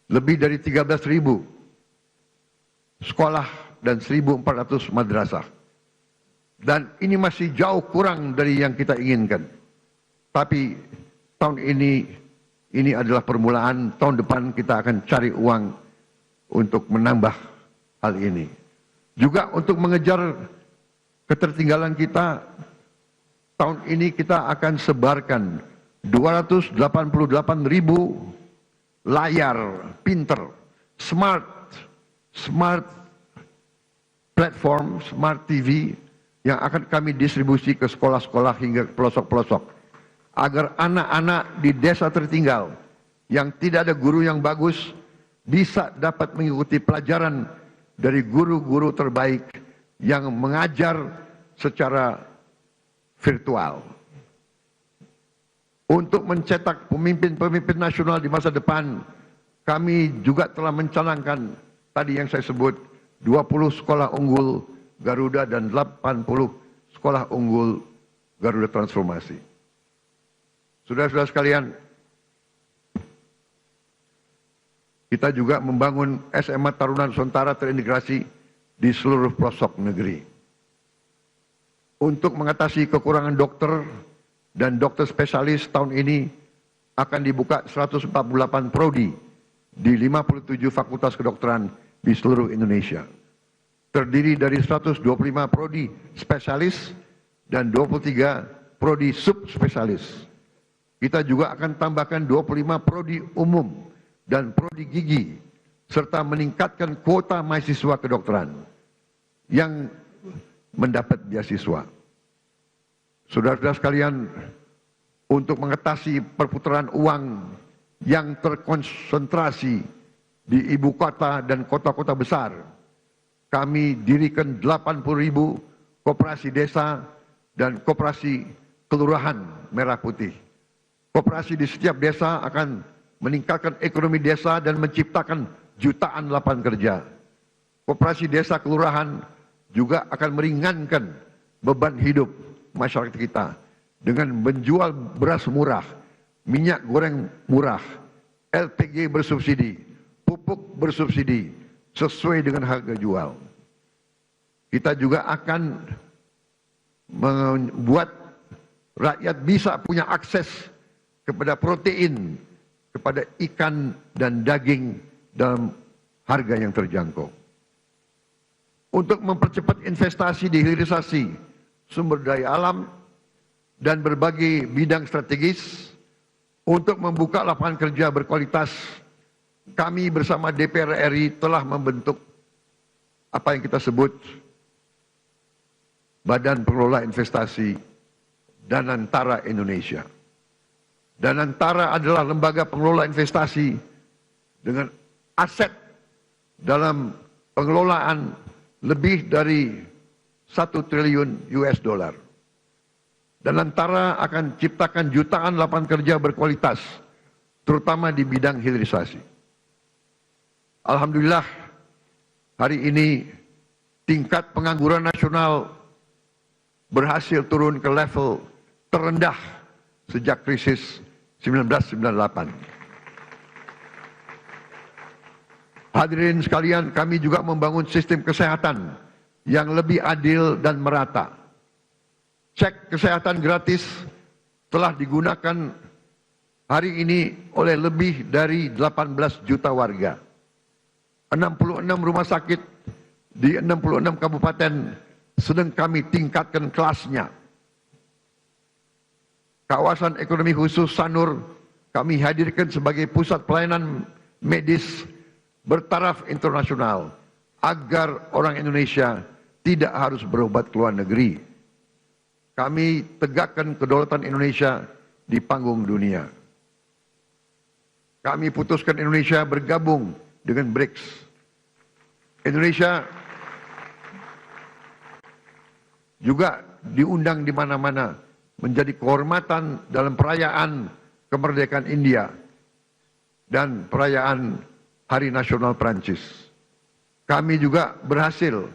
lebih dari 13.000 sekolah dan 1.400 madrasah. Dan ini masih jauh kurang dari yang kita inginkan. Tapi tahun ini adalah permulaan. Tahun depan kita akan cari uang untuk menambah hal ini. Juga untuk mengejar ketertinggalan kita, tahun ini kita akan sebarkan 288.000 layar pinter, smart platform, smart TV yang akan kami distribusi ke sekolah-sekolah hingga pelosok-pelosok. Agar anak-anak di desa tertinggal yang tidak ada guru yang bagus bisa dapat mengikuti pelajaran dari guru-guru terbaik yang mengajar secara virtual. Untuk mencetak pemimpin-pemimpin nasional di masa depan, kami juga telah mencanangkan tadi yang saya sebut 20 sekolah unggul Garuda dan 80 sekolah unggul Garuda Transformasi. Saudara-saudara sekalian, kita juga membangun SMA Taruna Nusantara terintegrasi di seluruh pelosok negeri. Untuk mengatasi kekurangan dokter dan dokter spesialis, tahun ini akan dibuka 148 prodi di 57 fakultas kedokteran di seluruh Indonesia. Terdiri dari 125 prodi spesialis dan 23 prodi subspesialis. Kita juga akan tambahkan 25 prodi umum dan prodi gigi, serta meningkatkan kuota mahasiswa kedokteran yang mendapat beasiswa. Saudara-saudara sekalian, untuk mengatasi perputaran uang yang terkonsentrasi di ibu kota dan kota-kota besar, kami dirikan 80.000 koperasi desa dan koperasi kelurahan merah putih. Koperasi di setiap desa akan meningkatkan ekonomi desa dan menciptakan jutaan lapangan kerja. Koperasi desa kelurahan juga akan meringankan beban hidup masyarakat kita dengan menjual beras murah, minyak goreng murah, LPG bersubsidi, pupuk bersubsidi sesuai dengan harga jual. Kita juga akan membuat rakyat bisa punya akses kepada protein, kepada ikan dan daging dalam harga yang terjangkau. Untuk mempercepat investasi di hilirisasi sumber daya alam dan berbagai bidang strategis, untuk membuka lapangan kerja berkualitas, kami bersama DPR RI telah membentuk apa yang kita sebut Badan Pengelola Investasi Danantara Indonesia. Danantara adalah lembaga pengelola investasi dengan aset dalam pengelolaan lebih dari 1 triliun US dollar. Danantara akan ciptakan jutaan lapangan kerja berkualitas, terutama di bidang hilirisasi. Alhamdulillah, hari ini tingkat pengangguran nasional berhasil turun ke level terendah sejak krisis 1998. Hadirin sekalian, kami juga membangun sistem kesehatan yang lebih adil dan merata. Cek kesehatan gratis telah digunakan hari ini oleh lebih dari 18 juta warga. 66 rumah sakit di 66 kabupaten sedang kami tingkatkan kelasnya. Kawasan ekonomi khusus Sanur kami hadirkan sebagai pusat pelayanan medis bertaraf internasional agar orang Indonesia tidak harus berobat ke luar negeri. Kami tegakkan kedaulatan Indonesia di panggung dunia. Kami putuskan Indonesia bergabung dengan BRICS. Indonesia juga diundang di mana-mana menjadi kehormatan dalam perayaan kemerdekaan India dan perayaan Hari Nasional Prancis. Kami juga berhasil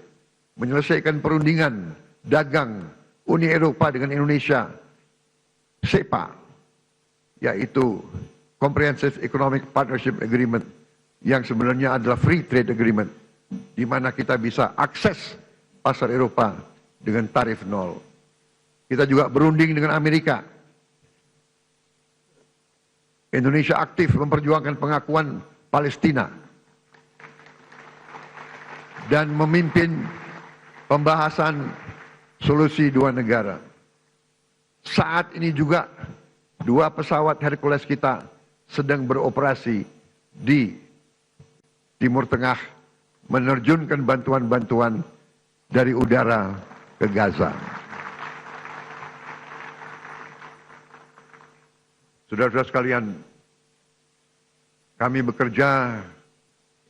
menyelesaikan perundingan dagang Uni Eropa dengan Indonesia, SEPA, yaitu Comprehensive Economic Partnership Agreement, yang sebenarnya adalah Free Trade Agreement, di mana kita bisa akses pasar Eropa dengan tarif nol. Kita juga berunding dengan Amerika. Indonesia aktif memperjuangkan pengakuan Palestina dan memimpin pembahasan solusi dua negara. Saat ini juga dua pesawat Hercules kita sedang beroperasi di Timur Tengah, menerjunkan bantuan-bantuan dari udara ke Gaza. Saudara-saudara sekalian, kami bekerja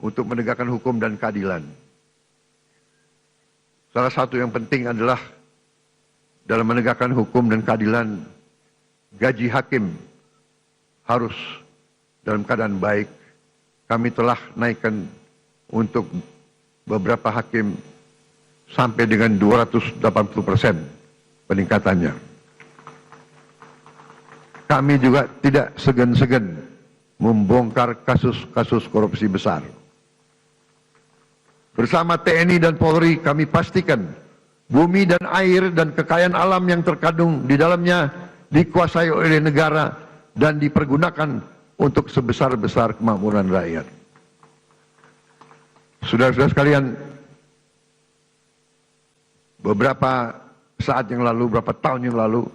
untuk menegakkan hukum dan keadilan. Salah satu yang penting adalah dalam menegakkan hukum dan keadilan, gaji hakim harus dalam keadaan baik. Kami telah naikkan untuk beberapa hakim sampai dengan 280% peningkatannya. Kami juga tidak segan-segan membongkar kasus-kasus korupsi besar. Bersama TNI dan Polri kami pastikan bumi dan air dan kekayaan alam yang terkandung di dalamnya dikuasai oleh negara dan dipergunakan untuk sebesar-besar kemakmuran rakyat. Saudara-saudara sekalian, beberapa saat yang lalu, beberapa tahun yang lalu,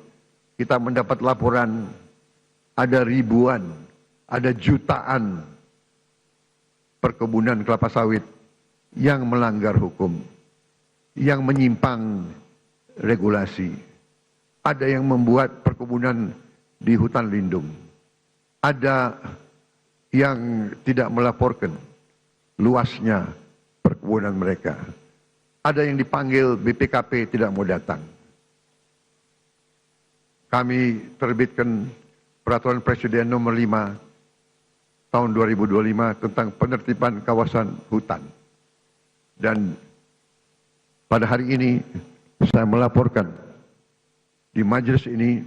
kita mendapat laporan ada ribuan, ada jutaan perkebunan kelapa sawit yang melanggar hukum, yang menyimpang regulasi. Ada yang membuat perkebunan di hutan lindung. Ada yang tidak melaporkan luasnya perkebunan mereka. Ada yang dipanggil BPKP tidak mau datang. Kami terbitkan Peraturan Presiden Nomor 5 tahun 2025 tentang penertiban kawasan hutan. Dan pada hari ini saya melaporkan di majelis ini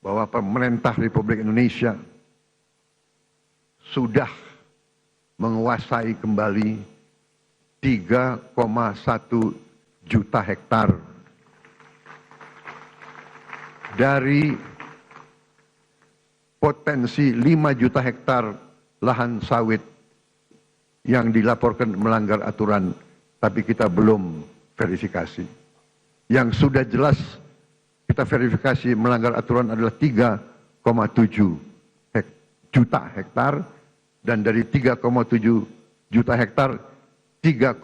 bahwa pemerintah Republik Indonesia sudah menguasai kembali 3,1 juta hektar dari potensi 5 juta hektar lahan sawit yang dilaporkan melanggar aturan, tapi kita belum verifikasi. Yang sudah jelas kita verifikasi melanggar aturan adalah 3,7 juta hektar, dan dari 3,7 juta hektar, 3,1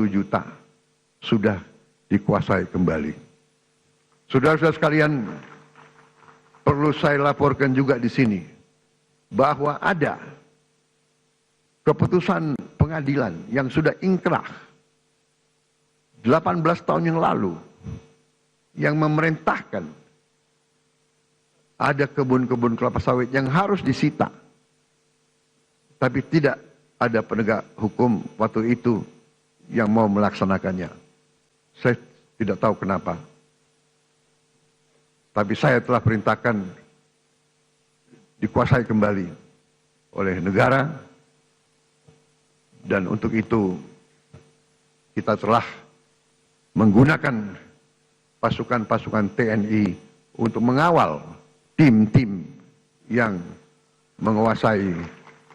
juta sudah dikuasai kembali. Saudara-saudara sekalian, perlu saya laporkan juga di sini bahwa ada keputusan pengadilan yang sudah ingkrah 18 tahun yang lalu yang memerintahkan ada kebun-kebun kelapa sawit yang harus disita, tapi tidak ada penegak hukum waktu itu yang mau melaksanakannya. Saya tidak tahu kenapa, tapi saya telah perintahkan dikuasai kembali oleh negara, dan untuk itu kita telah menggunakan pasukan-pasukan TNI untuk mengawal tim-tim yang menguasai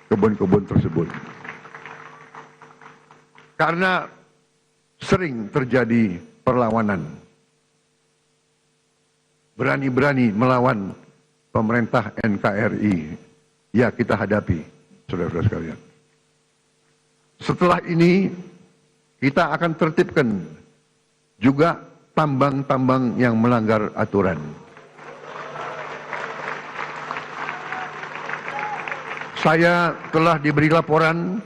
kebun-kebun tersebut. Karena sering terjadi perlawanan, berani-berani melawan pemerintah NKRI, ya kita hadapi, saudara-saudara sekalian. Setelah ini kita akan tertibkan juga tambang-tambang yang melanggar aturan. Saya telah diberi laporan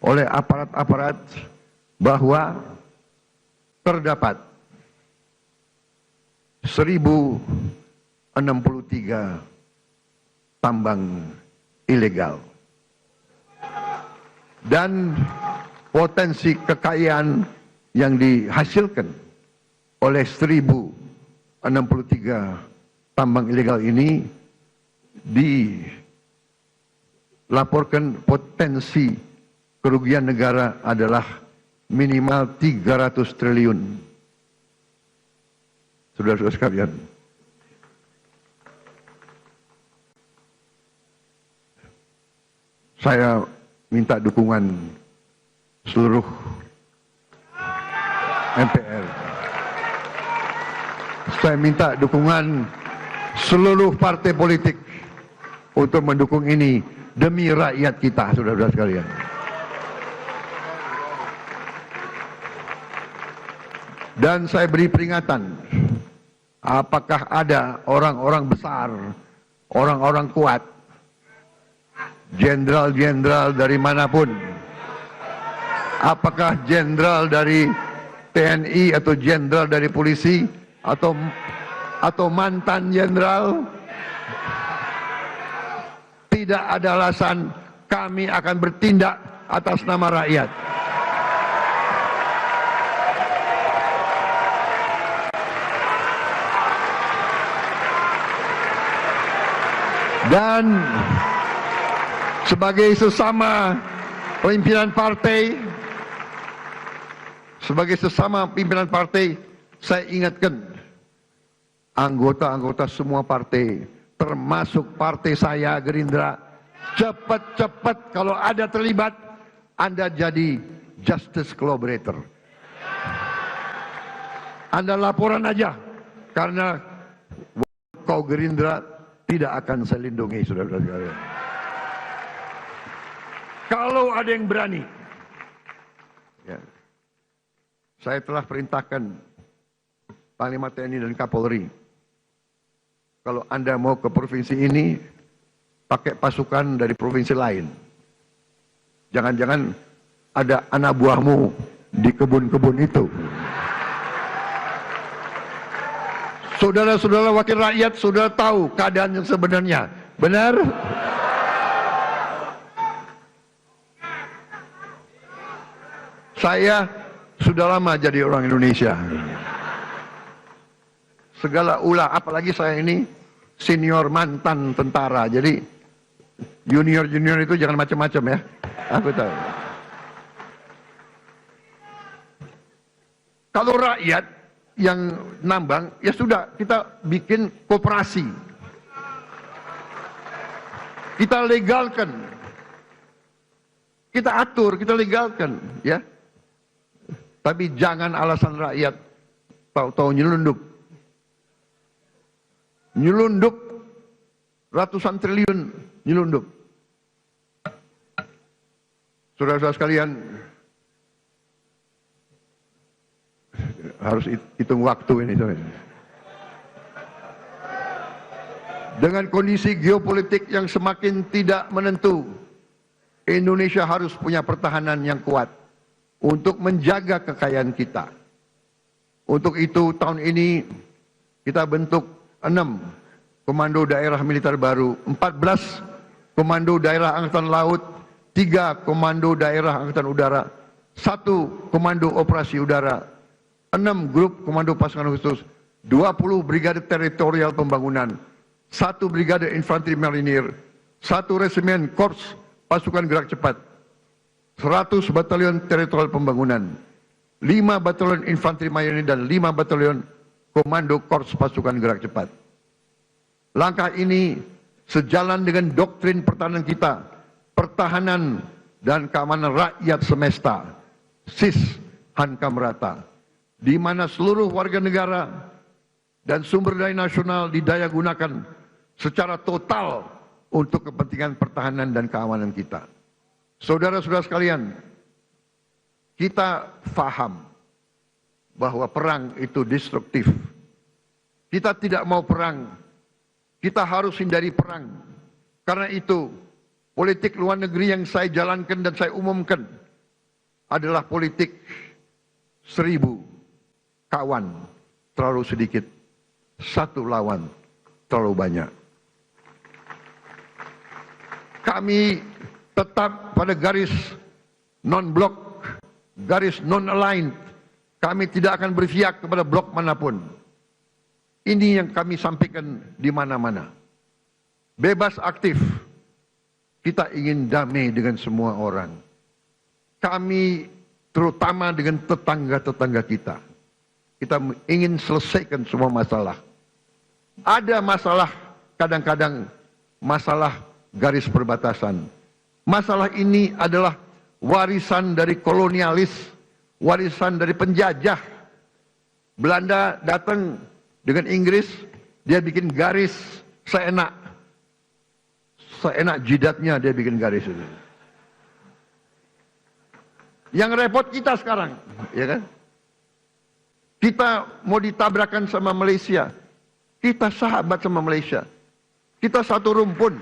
oleh aparat-aparat bahwa terdapat 1063 tambang ilegal. Dan potensi kekayaan yang dihasilkan oleh 1063 tambang ilegal ini dilaporkan potensi kerugian negara adalah minimal 300 triliun. Saudara-saudara sekalian, saya minta dukungan seluruh MPR. Saya minta dukungan seluruh partai politik untuk mendukung ini demi rakyat kita, saudara-saudara sekalian. Dan saya beri peringatan, apakah ada orang-orang besar, orang-orang kuat, jenderal-jenderal dari manapun, apakah jenderal dari TNI atau jenderal dari polisi atau mantan jenderal, tidak ada alasan kami akan bertindak atas nama rakyat. Dan sebagai sesama pimpinan partai, saya ingatkan anggota-anggota semua partai, termasuk partai saya Gerindra, cepat-cepat kalau ada terlibat, Anda jadi justice collaborator. Anda laporan aja, karena kau Gerindra tidak akan saya lindungi, saudara-saudara sekalian. Kalau ada yang berani, ya, saya telah perintahkan Panglima TNI dan Kapolri, kalau Anda mau ke provinsi ini, pakai pasukan dari provinsi lain. Jangan-jangan ada anak buahmu di kebun-kebun itu. Saudara-saudara wakil rakyat sudah tahu keadaan yang sebenarnya. Benar? Saya sudah lama jadi orang Indonesia. Segala ulah, apalagi saya ini senior mantan tentara. Jadi junior-junior itu jangan macam-macam ya. Aku tahu. Kalau rakyat yang nambang, ya sudah, kita bikin koperasi. Kita legalkan. Kita atur, kita legalkan, ya. Tapi jangan alasan rakyat tahu-tahu nyelundup. Nyelundup ratusan triliun nyelundup. Saudara-saudara sekalian, harus hitung waktu ini. Dengan kondisi geopolitik yang semakin tidak menentu, Indonesia harus punya pertahanan yang kuat untuk menjaga kekayaan kita. Untuk itu tahun ini kita bentuk 6 komando daerah militer baru, 14 komando daerah angkatan laut, 3 komando daerah angkatan udara, 1 komando operasi udara, 6 grup komando pasukan khusus, 20 brigade teritorial pembangunan, 1 brigade infanteri marinir, 1 resimen korps pasukan gerak cepat, 100 batalion teritorial pembangunan, 5 batalion infanteri marinir dan 5 batalion komando korps pasukan gerak cepat. Langkah ini sejalan dengan doktrin pertahanan kita, pertahanan dan keamanan rakyat semesta, SIS Hankam Rata, di mana seluruh warga negara dan sumber daya nasional didaya gunakan secara total untuk kepentingan pertahanan dan keamanan kita. Saudara-saudara sekalian, kita faham bahwa perang itu destruktif. Kita tidak mau perang, kita harus hindari perang. Karena itu, politik luar negeri yang saya jalankan dan saya umumkan adalah politik 1000 kawan terlalu sedikit, 1 lawan terlalu banyak. Kami tetap pada garis non-blok, garis non-aligned. Kami tidak akan berpihak kepada blok manapun. Ini yang kami sampaikan di mana-mana. Bebas aktif. Kita ingin damai dengan semua orang. Kami terutama dengan tetangga-tetangga kita. Kita ingin selesaikan semua masalah. Ada masalah, kadang-kadang masalah garis perbatasan. Masalah ini adalah warisan dari kolonialis, warisan dari penjajah Belanda datang dengan Inggris, dia bikin garis seenak jidatnya, dia bikin garis itu. Yang repot kita sekarang, ya kan? Kita mau ditabrakan sama Malaysia, kita sahabat sama Malaysia, kita satu rumpun.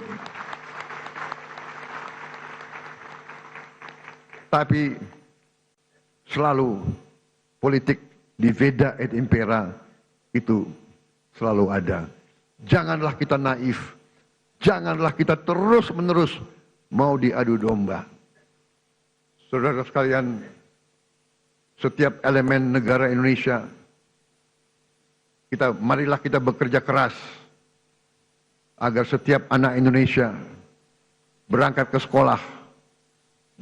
Tapi selalu politik divida et impera itu selalu ada. Janganlah kita naif, janganlah kita terus-menerus mau diadu domba. Saudara sekalian, setiap elemen negara Indonesia, marilah kita bekerja keras agar setiap anak Indonesia berangkat ke sekolah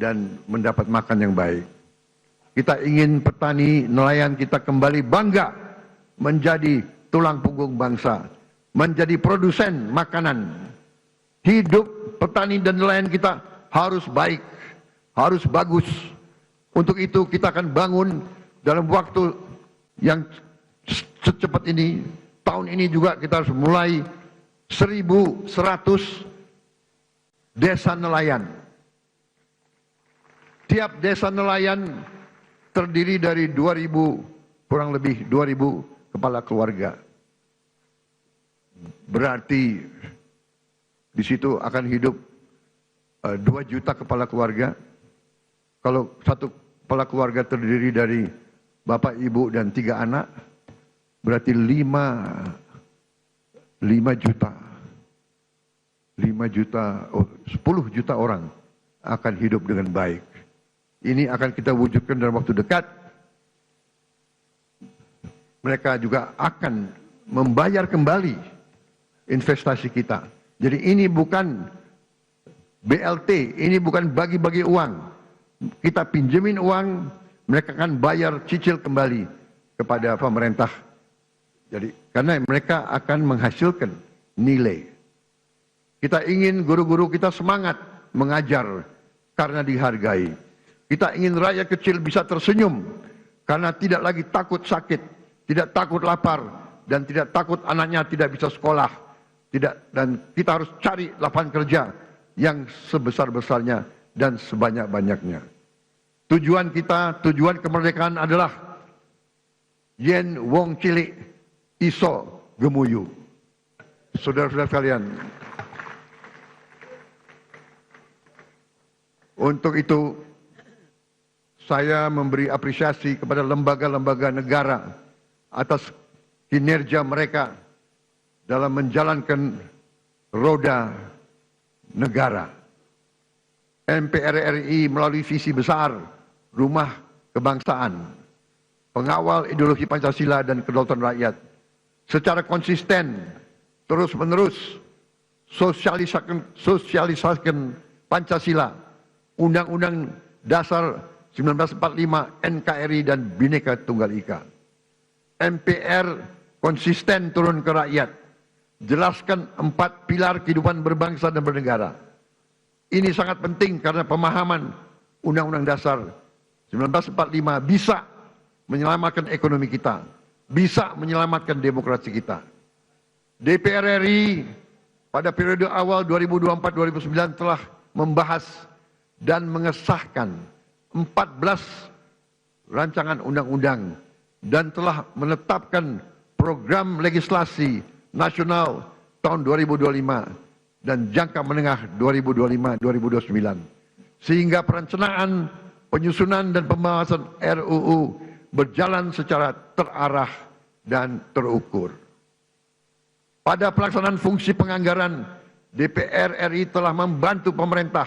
dan mendapat makan yang baik. Kita ingin petani nelayan kita kembali bangga menjadi tulang punggung bangsa, menjadi produsen makanan. Hidup petani dan nelayan kita harus baik, harus bagus. Untuk itu kita akan bangun dalam waktu yang secepat ini. Tahun ini juga kita harus mulai 1.100 desa nelayan. Tiap desa nelayan terdiri dari 2.000, kurang lebih 2.000 kepala keluarga. Berarti di situ akan hidup 2 juta kepala keluarga. Kalau satu kepala keluarga terdiri dari bapak, ibu, dan 3 anak, berarti 5 juta. 10 juta orang akan hidup dengan baik. Ini akan kita wujudkan dalam waktu dekat. Mereka juga akan membayar kembali investasi kita. Jadi ini bukan BLT, ini bukan bagi-bagi uang. Kita pinjemin uang, mereka akan bayar cicil kembali kepada pemerintah. Jadi karena mereka akan menghasilkan nilai. Kita ingin guru-guru kita semangat mengajar karena dihargai. Kita ingin rakyat kecil bisa tersenyum karena tidak lagi takut sakit, tidak takut lapar, dan tidak takut anaknya tidak bisa sekolah. Dan kita harus cari lapangan kerja yang sebesar-besarnya dan sebanyak-banyaknya. Tujuan kita, tujuan kemerdekaan adalah yen wong cilik iso gemuyu. Saudara-saudara sekalian, untuk itu saya memberi apresiasi kepada lembaga-lembaga negara atas kinerja mereka dalam menjalankan roda negara. MPR RI melalui visi besar Rumah Kebangsaan, pengawal ideologi Pancasila dan kedaulatan rakyat, secara konsisten terus-menerus sosialisasikan Pancasila, Undang-Undang Dasar 1945, NKRI, dan Bhinneka Tunggal Ika. MPR konsisten turun ke rakyat, jelaskan 4 pilar kehidupan berbangsa dan bernegara. Ini sangat penting karena pemahaman Undang-Undang Dasar 1945 bisa menyelamatkan ekonomi kita, bisa menyelamatkan demokrasi kita. DPR RI pada periode awal 2024-2009 telah membahas dan mengesahkan 14 rancangan undang-undang dan telah menetapkan program legislasi nasional tahun 2025 dan jangka menengah 2025-2029. Sehingga perencanaan, penyusunan dan pembahasan RUU berjalan secara terarah dan terukur. Pada pelaksanaan fungsi penganggaran, DPR RI telah membantu pemerintah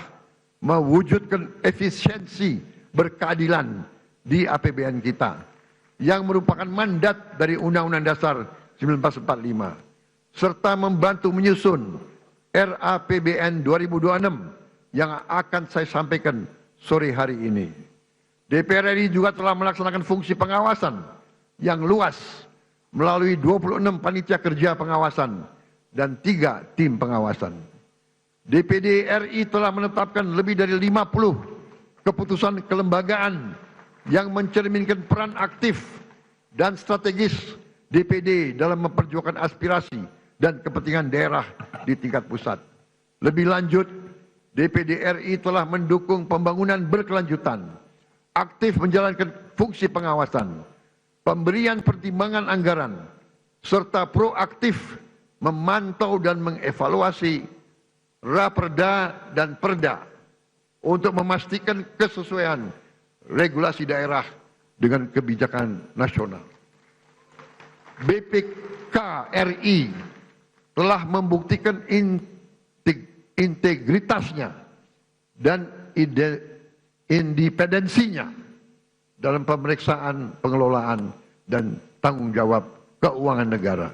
mewujudkan efisiensi berkeadilan di APBN kita yang merupakan mandat dari Undang-Undang Dasar 1945 serta membantu menyusun RAPBN 2026 yang akan saya sampaikan sore hari ini. DPR RI juga telah melaksanakan fungsi pengawasan yang luas melalui 26 panitia kerja pengawasan dan 3 tim pengawasan. DPD RI telah menetapkan lebih dari 50 keputusan kelembagaan yang mencerminkan peran aktif dan strategis DPD dalam memperjuangkan aspirasi dan kepentingan daerah di tingkat pusat. Lebih lanjut, DPD RI telah mendukung pembangunan berkelanjutan, aktif menjalankan fungsi pengawasan, pemberian pertimbangan anggaran, serta proaktif memantau dan mengevaluasi Raperda dan Perda untuk memastikan kesesuaian regulasi daerah dengan kebijakan nasional. BPK RI telah membuktikan integritasnya dan independensinya dalam pemeriksaan pengelolaan dan tanggung jawab keuangan negara.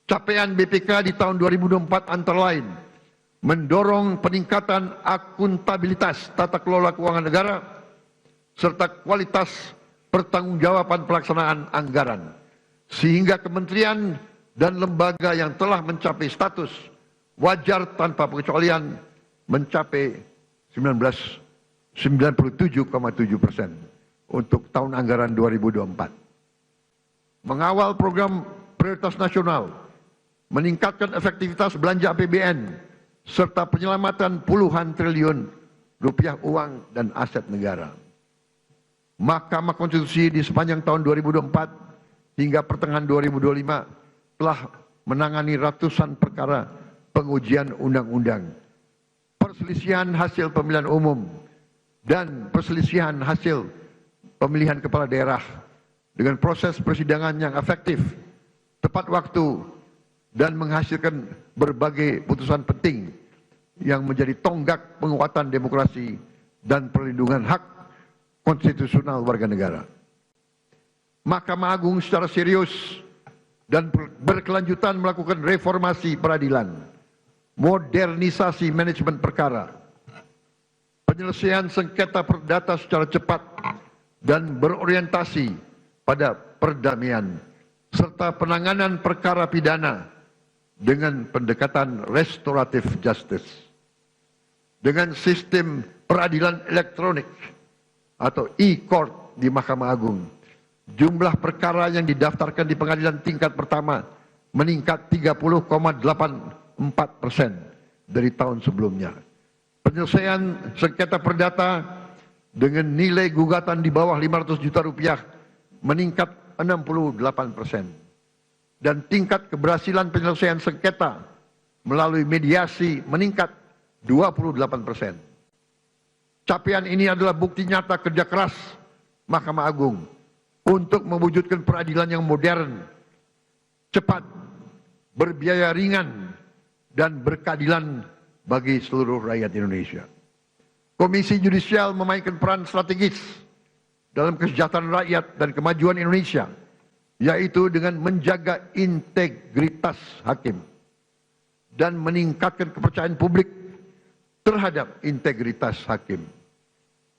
Capaian BPK di tahun 2024 antara lain mendorong peningkatan akuntabilitas tata kelola keuangan negara serta kualitas pertanggungjawaban pelaksanaan anggaran, sehingga kementerian dan lembaga yang telah mencapai status wajar tanpa pengecualian mencapai 97,7% untuk tahun anggaran 2024. Mengawal program prioritas nasional, meningkatkan efektivitas belanja APBN, serta penyelamatan puluhan triliun rupiah uang dan aset negara. Mahkamah Konstitusi di sepanjang tahun 2024 hingga pertengahan 2025 telah menangani ratusan perkara pengujian undang-undang, perselisihan hasil pemilihan umum, dan perselisihan hasil pemilihan kepala daerah dengan proses persidangan yang efektif, tepat waktu, dan menghasilkan berbagai putusan penting yang menjadi tonggak penguatan demokrasi dan perlindungan hak konstitusional warga negara. Mahkamah Agung secara serius dan berkelanjutan melakukan reformasi peradilan, modernisasi manajemen perkara, penyelesaian sengketa perdata secara cepat dan berorientasi pada perdamaian, serta penanganan perkara pidana dengan pendekatan restoratif justice. Dengan sistem peradilan elektronik atau e-court di Mahkamah Agung, jumlah perkara yang didaftarkan di pengadilan tingkat pertama meningkat 30,84% dari tahun sebelumnya. Penyelesaian sengketa perdata dengan nilai gugatan di bawah 500 juta rupiah meningkat 68%. Dan tingkat keberhasilan penyelesaian sengketa melalui mediasi meningkat 28%. Capaian ini adalah bukti nyata kerja keras Mahkamah Agung untuk mewujudkan peradilan yang modern, cepat, berbiaya ringan, dan berkeadilan bagi seluruh rakyat Indonesia. Komisi Yudisial memainkan peran strategis dalam kesejahteraan rakyat dan kemajuan Indonesia, yaitu dengan menjaga integritas hakim dan meningkatkan kepercayaan publik terhadap integritas hakim.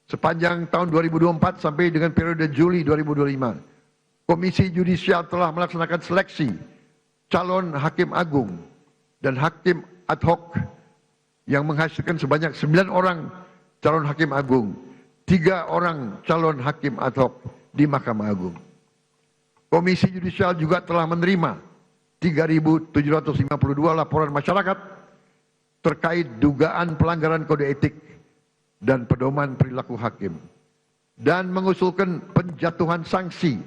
Sepanjang tahun 2024 sampai dengan periode Juli 2025, Komisi Yudisial telah melaksanakan seleksi calon hakim agung dan hakim ad hoc yang menghasilkan sebanyak 9 orang calon hakim agung, 3 orang calon hakim ad hoc di Mahkamah Agung. Komisi Yudisial juga telah menerima 3.752 laporan masyarakat terkait dugaan pelanggaran kode etik dan pedoman perilaku hakim, dan mengusulkan penjatuhan sanksi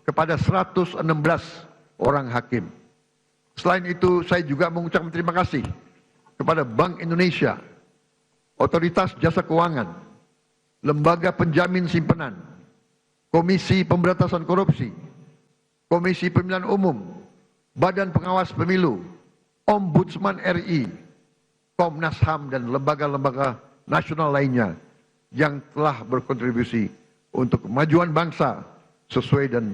kepada 116 orang hakim. Selain itu, saya juga mengucapkan terima kasih kepada Bank Indonesia, Otoritas Jasa Keuangan, Lembaga Penjamin Simpanan, Komisi Pemberantasan Korupsi, Komisi Pemilihan Umum, Badan Pengawas Pemilu, Ombudsman RI, Komnas HAM, dan lembaga-lembaga nasional lainnya yang telah berkontribusi untuk kemajuan bangsa sesuai dengan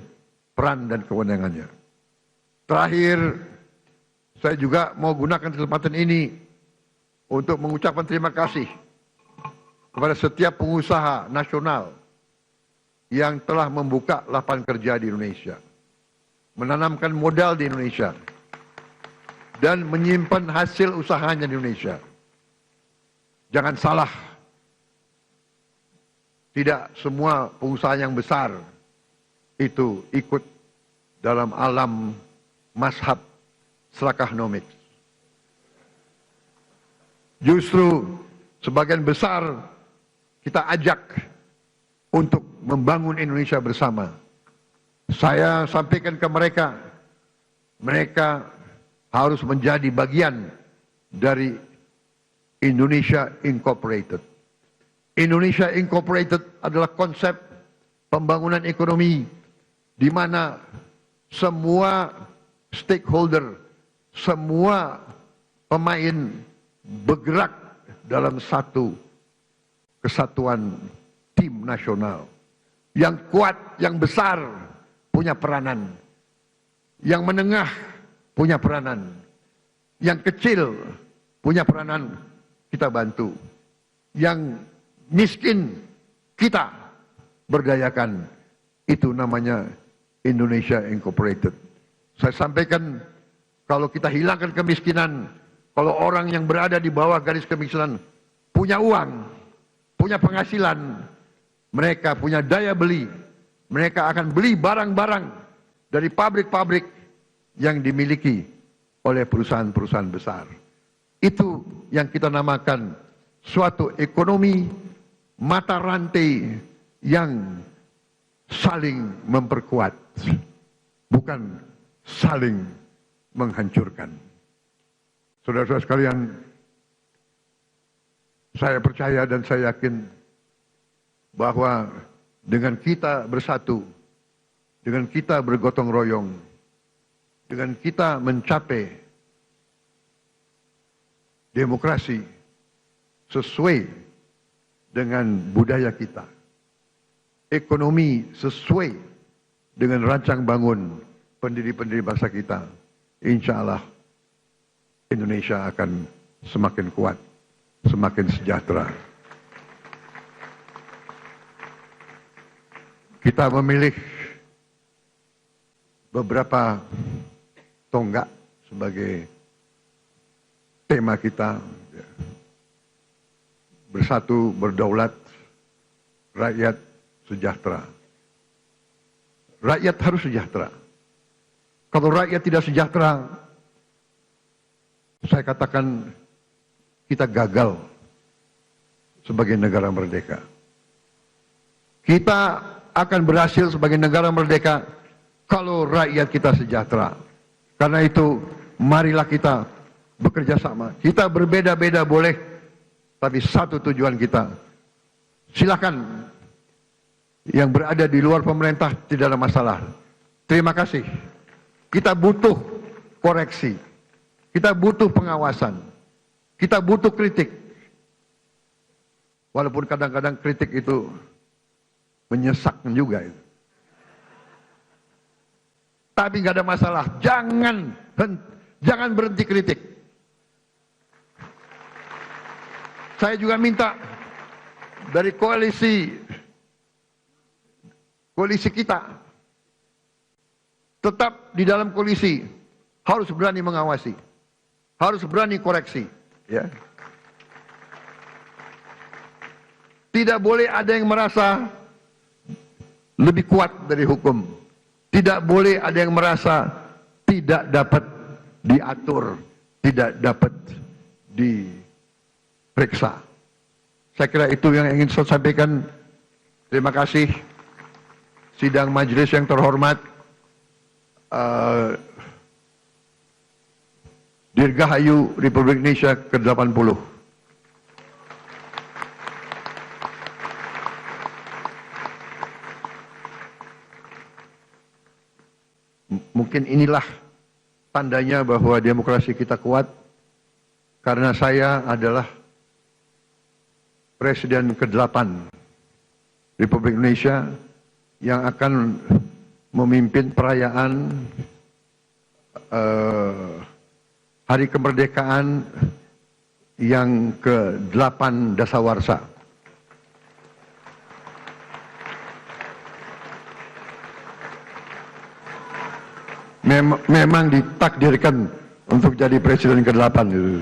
peran dan kewenangannya. Terakhir, saya juga mau gunakan kesempatan ini untuk mengucapkan terima kasih kepada setiap pengusaha nasional yang telah membuka lapangan kerja di Indonesia, menanamkan modal di Indonesia, dan menyimpan hasil usahanya di Indonesia. Jangan salah, tidak semua pengusaha yang besar itu ikut dalam alam mazhab selakahnomik. Justru sebagian besar kita ajak untuk membangun Indonesia bersama. Saya sampaikan ke mereka, mereka harus menjadi bagian dari Indonesia Incorporated. Indonesia Incorporated adalah konsep pembangunan ekonomi di mana semua stakeholder, semua pemain bergerak dalam satu kesatuan tim nasional. Yang kuat, yang besar punya peranan. Yang menengah punya peranan. Yang kecil punya peranan, kita bantu. Yang miskin kita berdayakan. Itu namanya Indonesia Incorporated. Saya sampaikan, kalau kita hilangkan kemiskinan, kalau orang yang berada di bawah garis kemiskinan punya uang, punya penghasilan, mereka punya daya beli, mereka akan beli barang-barang dari pabrik-pabrik yang dimiliki oleh perusahaan-perusahaan besar. Itu yang kita namakan suatu ekonomi mata rantai yang saling memperkuat, bukan saling menghancurkan. Saudara-saudara sekalian, saya percaya dan saya yakin bahwa dengan kita bersatu, dengan kita bergotong royong, dengan kita mencapai demokrasi sesuai dengan budaya kita, ekonomi sesuai dengan rancang bangun pendiri-pendiri bangsa kita, insya Allah Indonesia akan semakin kuat, semakin sejahtera. Kita memilih beberapa tonggak sebagai tema kita. Bersatu, berdaulat, rakyat sejahtera. Rakyat harus sejahtera. Kalau rakyat tidak sejahtera, saya katakan kita gagal sebagai negara merdeka. Kita akan berhasil sebagai negara merdeka kalau rakyat kita sejahtera. Karena itu, marilah kita bekerja sama. Kita berbeda-beda boleh, tapi satu tujuan kita. Silakan yang berada di luar pemerintah tidak ada masalah. Terima kasih. Kita butuh koreksi. Kita butuh pengawasan. Kita butuh kritik. Walaupun kadang-kadang kritik itu menyesakkan juga itu. Tapi nggak ada masalah. Jangan berhenti kritik. Saya juga minta dari koalisi kita tetap di dalam koalisi harus berani mengawasi, harus berani koreksi. Ya. Tidak boleh ada yang merasa lebih kuat dari hukum. Tidak boleh ada yang merasa tidak dapat diatur, tidak dapat diperiksa. Saya kira itu yang ingin saya sampaikan. Terima kasih. Sidang majelis yang terhormat, Dirgahayu Republik Indonesia ke-80. Mungkin inilah tandanya bahwa demokrasi kita kuat, karena saya adalah Presiden ke-8 Republik Indonesia yang akan memimpin perayaan Hari Kemerdekaan yang ke-8 dasawarsa. Memang ditakdirkan untuk jadi presiden ke-8 itu.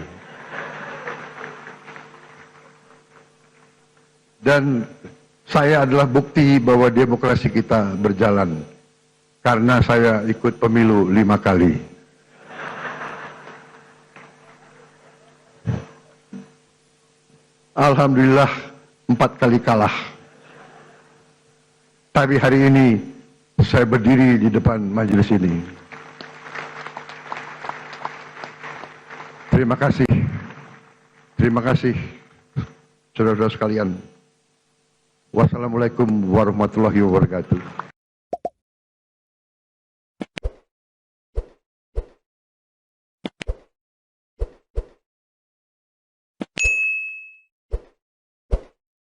Dan saya adalah bukti bahwa demokrasi kita berjalan karena saya ikut pemilu 5 kali. Alhamdulillah 4 kali kalah. Tapi hari ini saya berdiri di depan majelis ini. Terima kasih. Terima kasih, saudara-saudara sekalian. Wassalamualaikum warahmatullahi wabarakatuh.